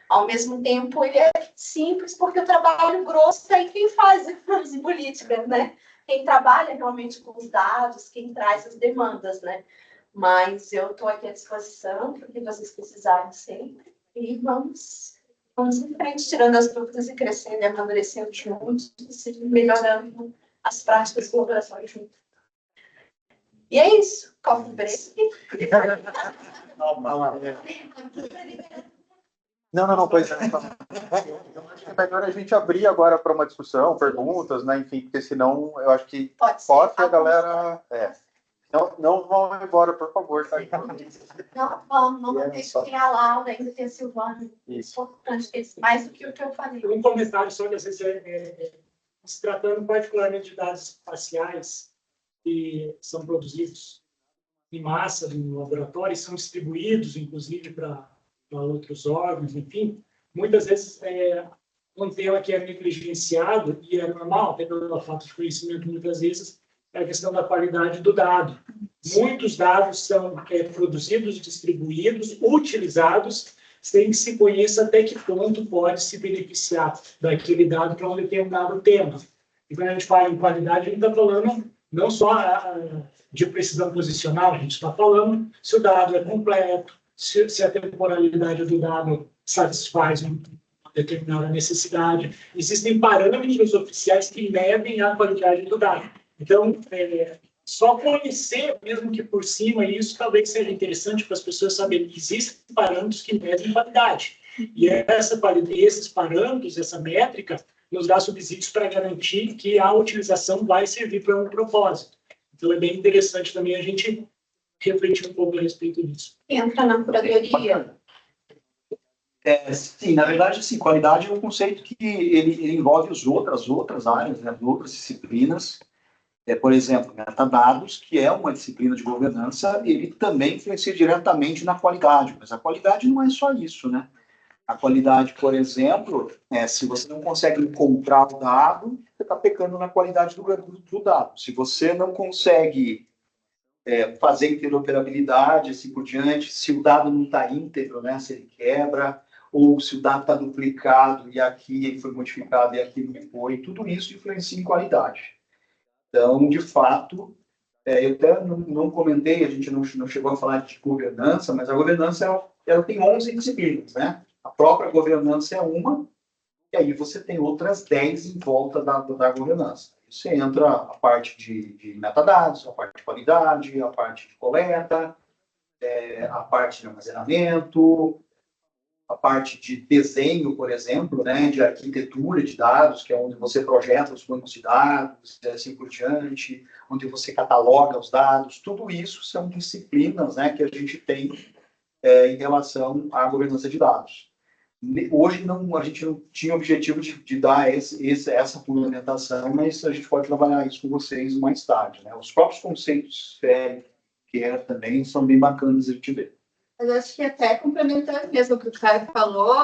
ao mesmo tempo, ele é simples, porque o trabalho grosso é quem faz as políticas, né? Quem trabalha realmente com os dados, quem traz as demandas, né? Mas eu estou aqui à disposição para o que vocês precisarem sempre. E vamos em frente, tirando as dúvidas e crescendo e amadurecendo juntos, e melhorando as práticas de colaboração junto. E é isso. Coffee break. Não, pois é. Eu acho que é melhor a gente abrir agora para uma discussão, perguntas, né? Enfim, porque senão eu acho que pode a galera. Não vão embora, por favor. Tá? Não vou deixar a Laura, ainda tem a Silvana. Isso. Importante, mais do que o que eu falei. Um comentário só que, às vezes, se tratando particularmente de dados espaciais que são produzidos em massa no laboratório e são distribuídos, inclusive, para outros órgãos, enfim, muitas vezes um tema que é negligenciado e é normal, até pela falta de conhecimento, muitas vezes, é a questão da qualidade do dado. Muitos dados são produzidos, distribuídos, utilizados, sem que se conheça até que ponto pode se beneficiar daquele dado para um determinado tema. E quando a gente fala em qualidade, a gente está falando não só de precisão posicional, a gente está falando se o dado é completo, se a temporalidade do dado satisfaz uma determinada necessidade. Existem parâmetros oficiais que medem a qualidade do dado. Então, só conhecer, mesmo que por cima, isso talvez seja interessante para as pessoas saberem que existem parâmetros que medem qualidade. E esses parâmetros, essa métrica, nos dá subsídios para garantir que a utilização vai servir para um propósito. Então, é bem interessante também a gente refletir um pouco a respeito disso. Entra na curadoria. Sim, na verdade, sim, qualidade é um conceito que ele envolve as outras áreas, né, outras disciplinas. Por exemplo, metadados, que é uma disciplina de governança, ele também influencia diretamente na qualidade, mas a qualidade não é só isso, né? A qualidade, por exemplo, se você não consegue encontrar o dado, você está pecando na qualidade do dado. Se você não consegue fazer interoperabilidade, assim por diante, se o dado não está íntegro, né, se ele quebra, ou se o dado está duplicado e aqui ele foi modificado e aqui não foi, tudo isso influencia em qualidade. Então, de fato, eu até não comentei, a gente não chegou a falar de governança, mas a governança ela tem 11 disciplinas, né? A própria governança é uma, e aí você tem outras 10 em volta da governança. Você entra a parte de metadados, a parte de qualidade, a parte de coleta, a parte de armazenamento, a parte de desenho, por exemplo, né, de arquitetura de dados, que é onde você projeta os bancos de dados, e assim por diante, onde você cataloga os dados. Tudo isso são disciplinas, né, que a gente tem em relação à governança de dados. Hoje a gente não tinha o objetivo de dar essa fundamentação, mas a gente pode trabalhar isso com vocês mais tarde, né? Os próprios conceitos que também são bem bacanas a gente ver. Mas acho que até complementando mesmo o que o Caio falou,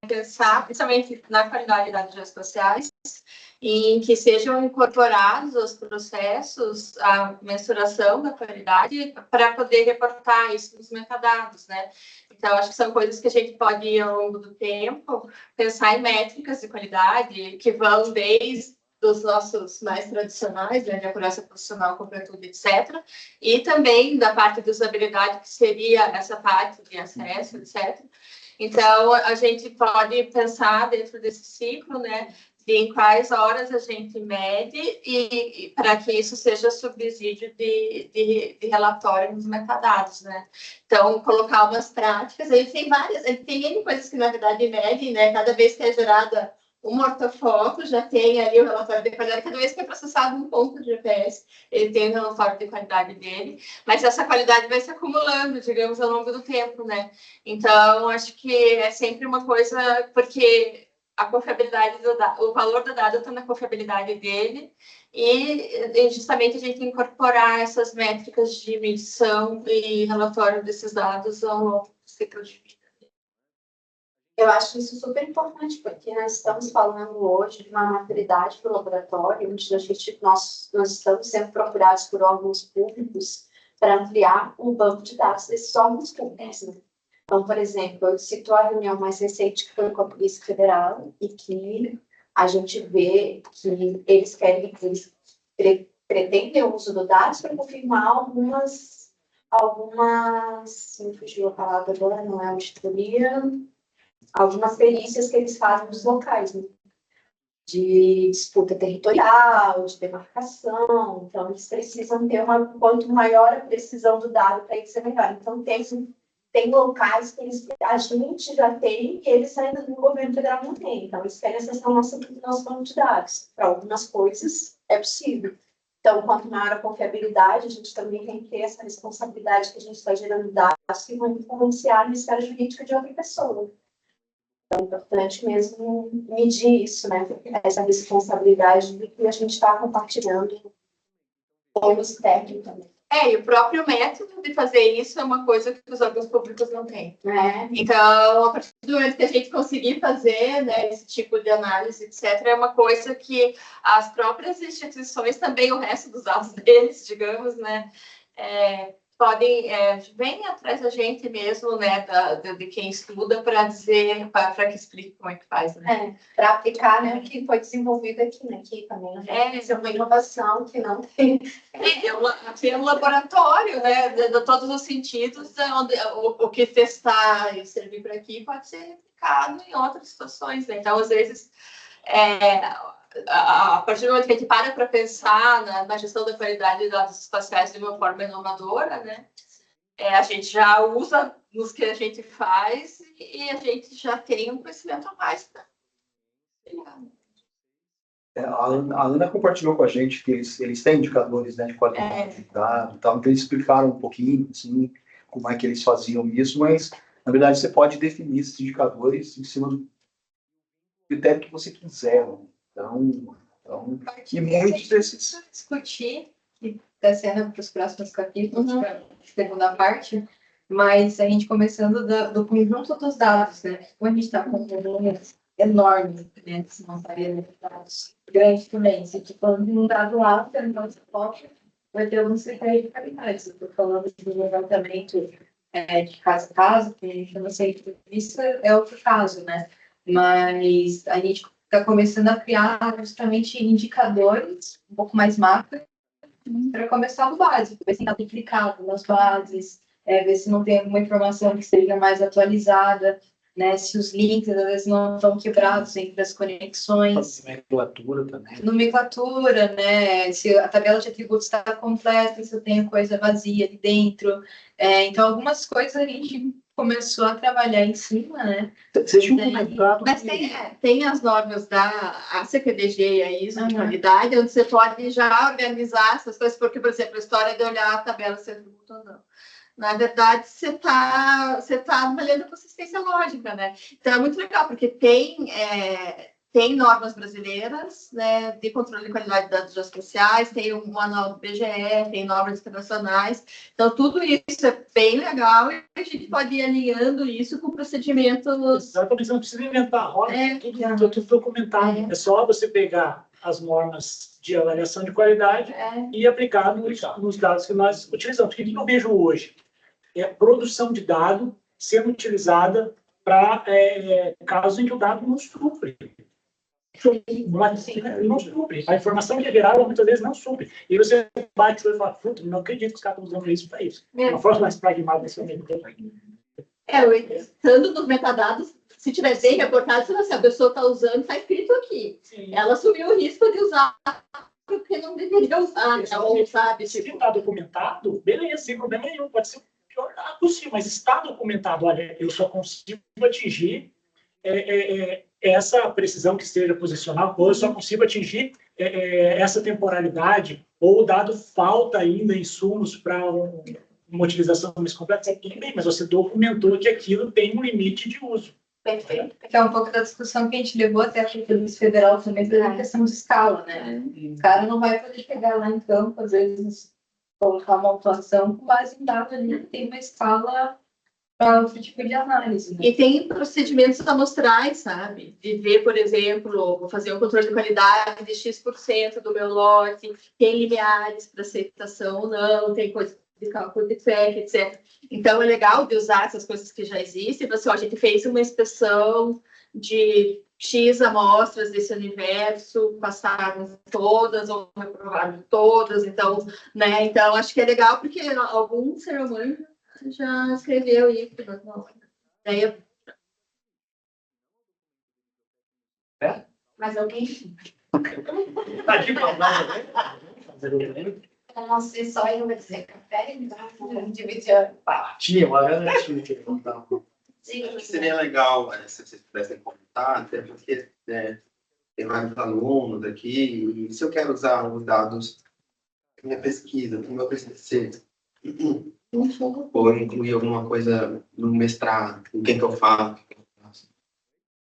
pensar, principalmente na qualidade de dados geoespaciais, em que sejam incorporados aos processos a mensuração da qualidade para poder reportar isso nos metadados, né? Então, acho que são coisas que a gente pode, ao longo do tempo, pensar em métricas de qualidade que vão desde dos nossos mais tradicionais, né, de acurácia profissional, completude, etc. E também da parte de usabilidade, que seria essa parte de acesso, etc. Então, a gente pode pensar dentro desse ciclo, né, de em quais horas a gente mede e para que isso seja subsídio de relatório nos metadados, né? Então, colocar umas práticas, ele tem várias, ele tem N coisas que, na verdade, medem, né? Cada vez que é gerada um ortofoco, já tem ali o relatório de qualidade, cada vez que é processado um ponto de GPS, ele tem o relatório de qualidade dele, mas essa qualidade vai se acumulando, digamos, ao longo do tempo, né? Então, acho que é sempre uma coisa, porque a confiabilidade do dado, o valor do dado está na confiabilidade dele, e justamente a gente incorporar essas métricas de medição e relatório desses dados ao longo do ciclo de vida. Eu acho isso super importante, porque nós estamos falando hoje de uma maturidade do laboratório, onde nós estamos sendo procurados por órgãos públicos para ampliar o banco de dados desses órgãos públicos. Né? Então, por exemplo, eu cito a reunião mais recente que foi com a Polícia Federal e que a gente vê que eles pretendem o uso do dados para confirmar algumas, me fugiu a palavra agora, não é auditoria, algumas perícias que eles fazem nos locais, né? De disputa territorial, de demarcação. Então, eles precisam ter quanto maior a precisão do dado, para isso é melhor. Então, tem locais que a gente já tem e eles ainda no governo federal não tem. Então, eles querem acessar o nosso banco de dados. Para algumas coisas, é possível. Então, quanto maior a confiabilidade, a gente também tem que ter essa responsabilidade que a gente está gerando dados que vão influenciar na esfera jurídica de outra pessoa. É importante mesmo medir isso, né? Essa responsabilidade de que a gente está compartilhando com o externo também. E o próprio método de fazer isso é uma coisa que os órgãos públicos não têm. Então, a partir do momento que a gente conseguir fazer, né, esse tipo de análise, etc., é uma coisa que as próprias instituições, também o resto dos dados deles, digamos, né, podem, vem atrás da gente mesmo, né, de quem estuda, para dizer, para que explique como é que faz, né? Para aplicar, né, o que foi desenvolvido aqui, né, que também é uma inovação que não tem. É um laboratório, né, de todos os sentidos, onde o que testar e servir para aqui pode ser replicado em outras situações, né? Então, às vezes, a partir do momento que a gente para pensar na gestão da qualidade de dados espaciais de uma forma inovadora, né, a gente já usa nos que a gente faz e a gente já tem um conhecimento a mais para pegar. A Ana compartilhou com a gente que eles têm indicadores, né, de qualidade de dados, então eles explicaram um pouquinho assim, como é que eles faziam isso, mas Na verdade, você pode definir esses indicadores em cima do critério que você quiser. Né? Então, e muitos desses... Discutir, que está sendo para os próximos capítulos, para a segunda parte, mas a gente começando do conjunto dos dados, né? Como a gente está com um volume enorme, né? Se não estaria dados grandes também. Se tu falando de um dado alto, então você pode, vai ter alguns critérios de qualidade. Se eu estou falando de um levantamento de caso a caso, que a gente não sei, isso é outro caso, né? Mas a gente está começando a criar justamente indicadores um pouco mais macro para começar do básico, ver se está duplicado nas bases, ver se não tem alguma informação que seja mais atualizada, né? Se os links às vezes não estão quebrados entre as conexões. Nomenclatura também. Nomenclatura, né? Se a tabela de atributos está completa, se eu tenho coisa vazia ali dentro. Então, algumas coisas a gente começou a trabalhar em cima, né? Vocês tinham comentado... Mas tem as normas da ACPDG e a ISO de qualidade, onde você pode já organizar essas coisas, porque, por exemplo, a história de olhar a tabela se atributo ou não. Na verdade, você tá trabalhando com assistência lógica, né? Então, é muito legal, porque tem normas brasileiras, né, de controle de qualidade de dados geoespaciais, tem o manual do BGE, tem normas internacionais. Então, tudo isso é bem legal e a gente pode ir alinhando isso com procedimentos... Exatamente, você não precisa inventar a roda, tudo documentado. É só você pegar as normas de avaliação de qualidade e aplicar nos dados que nós utilizamos. O que eu vejo hoje é a produção de dado sendo utilizada para casos em que o dado não supre. Não supre. A informação que é gerada muitas vezes não supre. E você bate o olho e fala, puta, não acredito que os caras estão usando isso para isso. Uma forma mais pragmática desse momento. Estando nos metadados, se tiver bem reportado, se a pessoa está usando, está escrito aqui. Sim. Ela assumiu o risco de usar porque não deveria usar, ou sabe? Se está documentado, beleza, sem problema nenhum, pode ser o pior dado possível, mas está documentado, olha, eu só consigo atingir essa precisão que esteja posicional, ou eu só consigo atingir essa temporalidade, ou o dado falta ainda insumos para uma utilização mais completa, tudo bem, mas você documentou que aquilo tem um limite de uso. Perfeito. Que é um pouco da discussão que a gente levou até a Polícia Federal também, pela questão de escala, né? O cara não vai poder chegar lá em campo, às vezes, colocar uma autuação com base em dados ali, tem uma escala para outro tipo de análise. Né? E tem procedimentos amostrais, sabe? De ver, por exemplo, vou fazer um controle de qualidade de X% do meu lote, tem limiares para aceitação ou não, tem coisa de cálculo de FEC, etc. Então, é legal de usar essas coisas que já existem. Assim, a gente fez uma inspeção de X amostras desse universo, passaram todas ou reprovaram todas. Então, né? Então, acho que é legal porque algum ser humano já escreveu isso. Daí, Mas alguém... Tá de problema, Eu não sei só eu vou dizer café, então dividir a Tinha uma garantia que ele contava. Seria legal se vocês pudessem comentar, até porque tem vários alunos aqui, e se eu quero usar os dados da minha pesquisa, do meu TCC, ou incluir alguma coisa no mestrado, o que eu faço?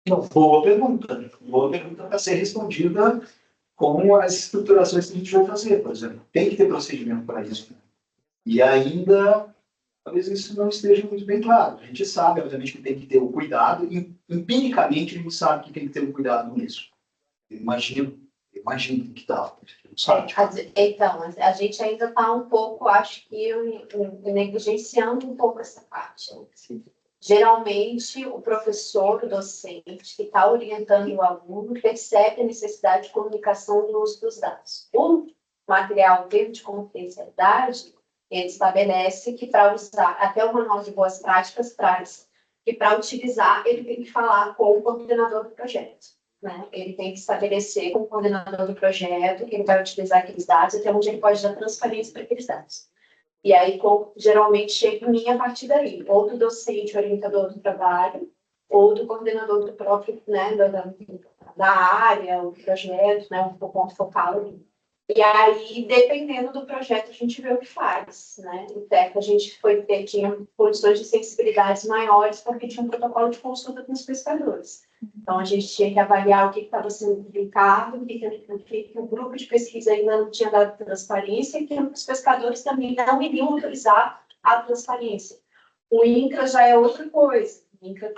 Não, boa pergunta. Boa pergunta para ser respondida com as estruturações que a gente vai fazer, por exemplo. Tem que ter procedimento para isso. Né? E ainda, talvez isso não esteja muito bem claro. A gente sabe, obviamente, que tem que ter o cuidado, e empiricamente a gente sabe que tem que ter o cuidado nisso. Eu imagino que tá. Então, a gente ainda está um pouco, acho que, negligenciando um pouco essa parte. Sim. Geralmente, o professor, o docente, que está orientando o aluno, percebe a necessidade de comunicação no uso dos dados. O material termo de confidencialidade, ele estabelece que para usar, até o manual de boas práticas traz, que para utilizar, ele tem que falar com o coordenador do projeto. Né? Ele tem que estabelecer com o coordenador do projeto que ele vai utilizar aqueles dados, até onde ele pode dar transparência para aqueles dados. E aí, geralmente, chega em mim a partir daí, ou do docente orientador do trabalho, ou do coordenador do próprio, né, da área, o projeto, né, o ponto focal ali. E aí, dependendo do projeto, a gente vê o que faz, né? O TECA, a gente tinha condições de sensibilidades maiores, porque tinha um protocolo de consulta com os pescadores. Então, a gente tinha que avaliar o que estava sendo publicado, o que o grupo de pesquisa ainda não tinha dado transparência, e que os pescadores também não iriam autorizar a transparência. O INCRA já é outra coisa. O INCRA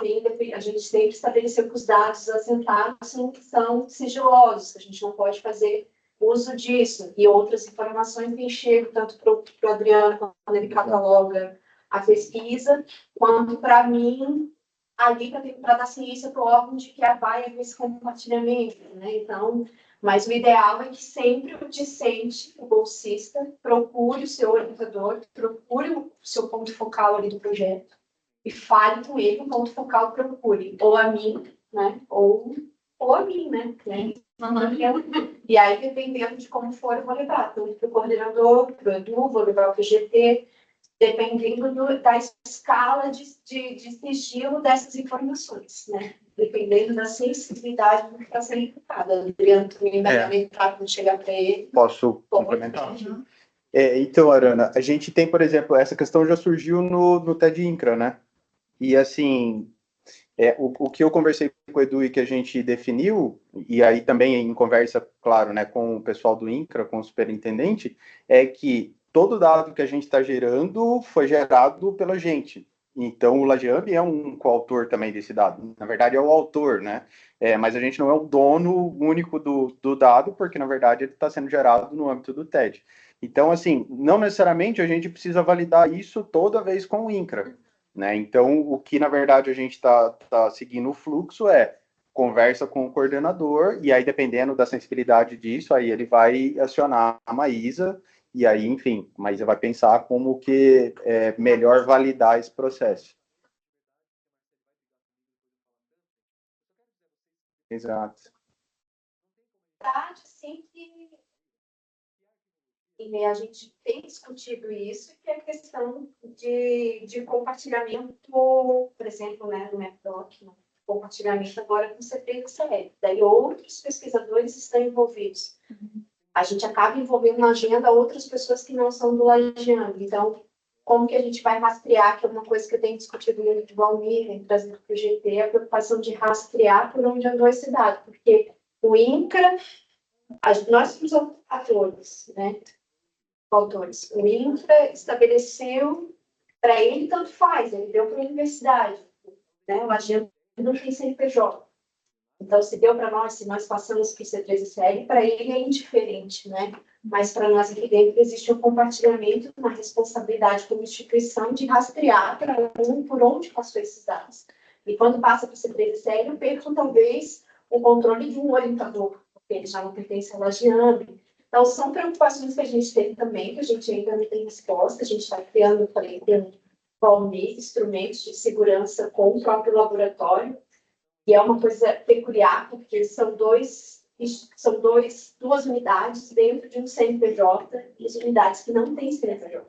a gente sempre estabeleceu que os dados assentados são sigilosos, que a gente não pode fazer uso disso, e outras informações que chegam tanto para o Adriano, quando ele cataloga a pesquisa, quanto para mim, ali para dar ciência para o órgão de que vai haver esse compartilhamento, né? Então, mas o ideal é que sempre o discente, o bolsista, procure o seu orientador, procure o seu ponto focal ali do projeto, e fale com ele o ponto focal, procure, ou a mim, né? Ou a mim, né? E aí, dependendo de como for, eu vou levar tanto para o coordenador, para o Edu, vou levar para o GT, dependendo da escala de sigilo dessas informações, né? Dependendo da sensibilidade do que está sendo imputado. Adriano, também vai entrar quando chegar para ele. Posso complementar? Então, Arana, a gente tem, por exemplo, essa questão já surgiu no TED INCRA, né? E, assim, o que eu conversei com o Edu e que a gente definiu, e aí também em conversa, claro, né, com o pessoal do INCRA, com o superintendente, é que todo dado que a gente está gerando foi gerado pela gente. Então, o Lajeambi é um coautor também desse dado. Na verdade, é o autor, né? Mas a gente não é o dono único do dado, porque, na verdade, ele está sendo gerado no âmbito do TED. Então, assim, não necessariamente a gente precisa validar isso toda vez com o INCRA, né? Então, o que, na verdade, a gente está seguindo o fluxo conversa com o coordenador, e aí, dependendo da sensibilidade disso, aí ele vai acionar a Maísa, e aí, enfim, a Maísa vai pensar como que é melhor validar esse processo. Exato. Sempre e a gente tem discutido isso, que é a questão de compartilhamento, por exemplo, né, no MEPDOC, compartilhamento agora com o CPI. Daí outros pesquisadores estão envolvidos. A gente acaba envolvendo na agenda outras pessoas que não são do Lajeando. Então, como que a gente vai rastrear, que é uma coisa que eu tenho discutido muito com o Valmir, trazendo para o GT, a preocupação de rastrear por onde andou esse dado, porque o INCRA, nós somos atores, né? Autores. O INCRA estabeleceu, para ele tanto faz, ele deu para a universidade, né? O Lajeando não tem CNPJ. Então, se deu para nós, se nós passamos por C3 e CL, para ele é indiferente, né? Mas para nós aqui dentro existe um compartilhamento, uma responsabilidade como instituição de rastrear por onde passou esses dados. E quando passa para o C3 e CL, eu perco talvez o controle de um orientador, porque ele já não pertence ao Lajeando. Então, são preocupações que a gente tem também, que a gente ainda não tem resposta. A gente está criando, falei, com Valmir, instrumentos de segurança com o próprio laboratório. E é uma coisa peculiar, porque são duas unidades dentro de um CNPJ, e as unidades que não têm CNPJ.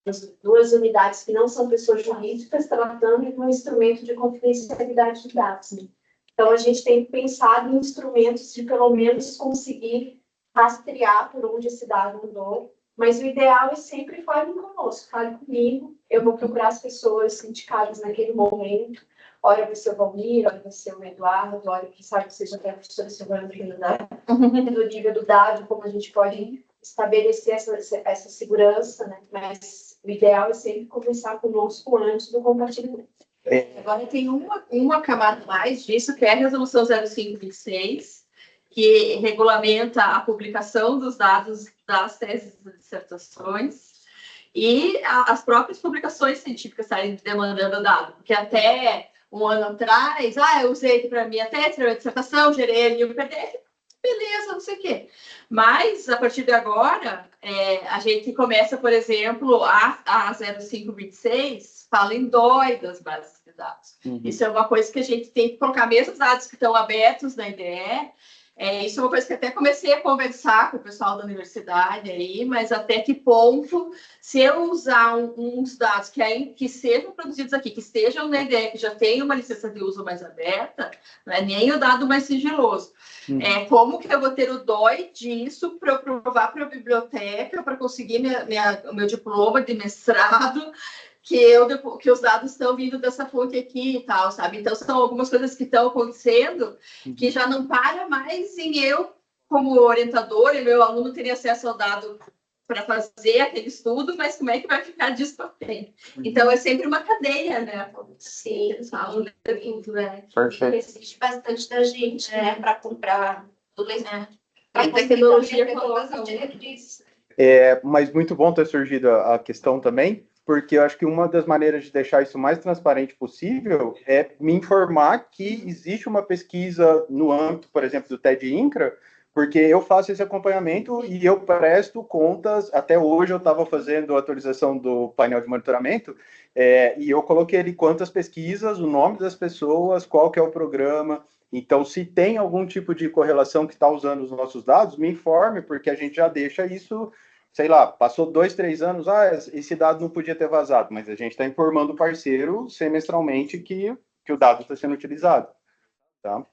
As duas unidades que não são pessoas jurídicas, tratando de um instrumento de confidencialidade de dados. Né? Então, a gente tem pensado em instrumentos de, pelo menos, conseguir rastrear por onde esse dado andou, mas o ideal é sempre fale conosco, fale comigo, eu vou procurar as pessoas indicadas naquele momento, ora vai ser o Valmir, ora vai ser o Eduardo, ora quem sabe que seja até a professora Silvana, do nível do dado, como a gente pode estabelecer essa segurança, né? Mas o ideal é sempre conversar conosco antes do compartilhamento. Agora tem uma camada mais disso, que é a Resolução 0526, que regulamenta a publicação dos dados das teses e dissertações, e as próprias publicações científicas estarem demandando dado, porque até um ano atrás, eu usei para minha tese, para minha dissertação, gerei ali um PDF, beleza, não sei o quê. Mas, a partir de agora, a gente começa, por exemplo, a 0526 fala em DOI das bases de dados. Isso é uma coisa que a gente tem que colocar, mesmo os dados que estão abertos na IDE, Isso é uma coisa que até comecei a conversar com o pessoal da universidade aí, mas até que ponto, se eu usar uns dados que sejam produzidos aqui, que estejam na IDE, que já tem uma licença de uso mais aberta, não é nem o dado mais sigiloso. Como que eu vou ter o DOI disso para eu provar para a biblioteca, para conseguir o meu diploma de mestrado, que os dados estão vindo dessa fonte aqui e tal, sabe? Então, são algumas coisas que estão acontecendo que já não para mais em eu, como orientador, e meu aluno teria acesso ao dado para fazer aquele estudo, mas como é que vai ficar disso para frente? Então, é sempre uma cadeia, né? Sim, eles falam de tudo, né? Perfeito. existe bastante da gente, né, para comprar do leitor. A tecnologia coloca coloca diretrizes. Mas muito bom ter surgido a questão também, porque eu acho que uma das maneiras de deixar isso mais transparente possível é me informar que existe uma pesquisa no âmbito, por exemplo, do TED-INCRA, porque eu faço esse acompanhamento e eu presto contas. Até hoje eu estava fazendo a atualização do painel de monitoramento e eu coloquei ali quantas pesquisas, o nome das pessoas, qual que é o programa. Então, se tem algum tipo de correlação que está usando os nossos dados, me informe, porque a gente já deixa isso, sei lá, passou 2, 3 anos, esse dado não podia ter vazado, mas a gente está informando o parceiro semestralmente que o dado está sendo utilizado, tá?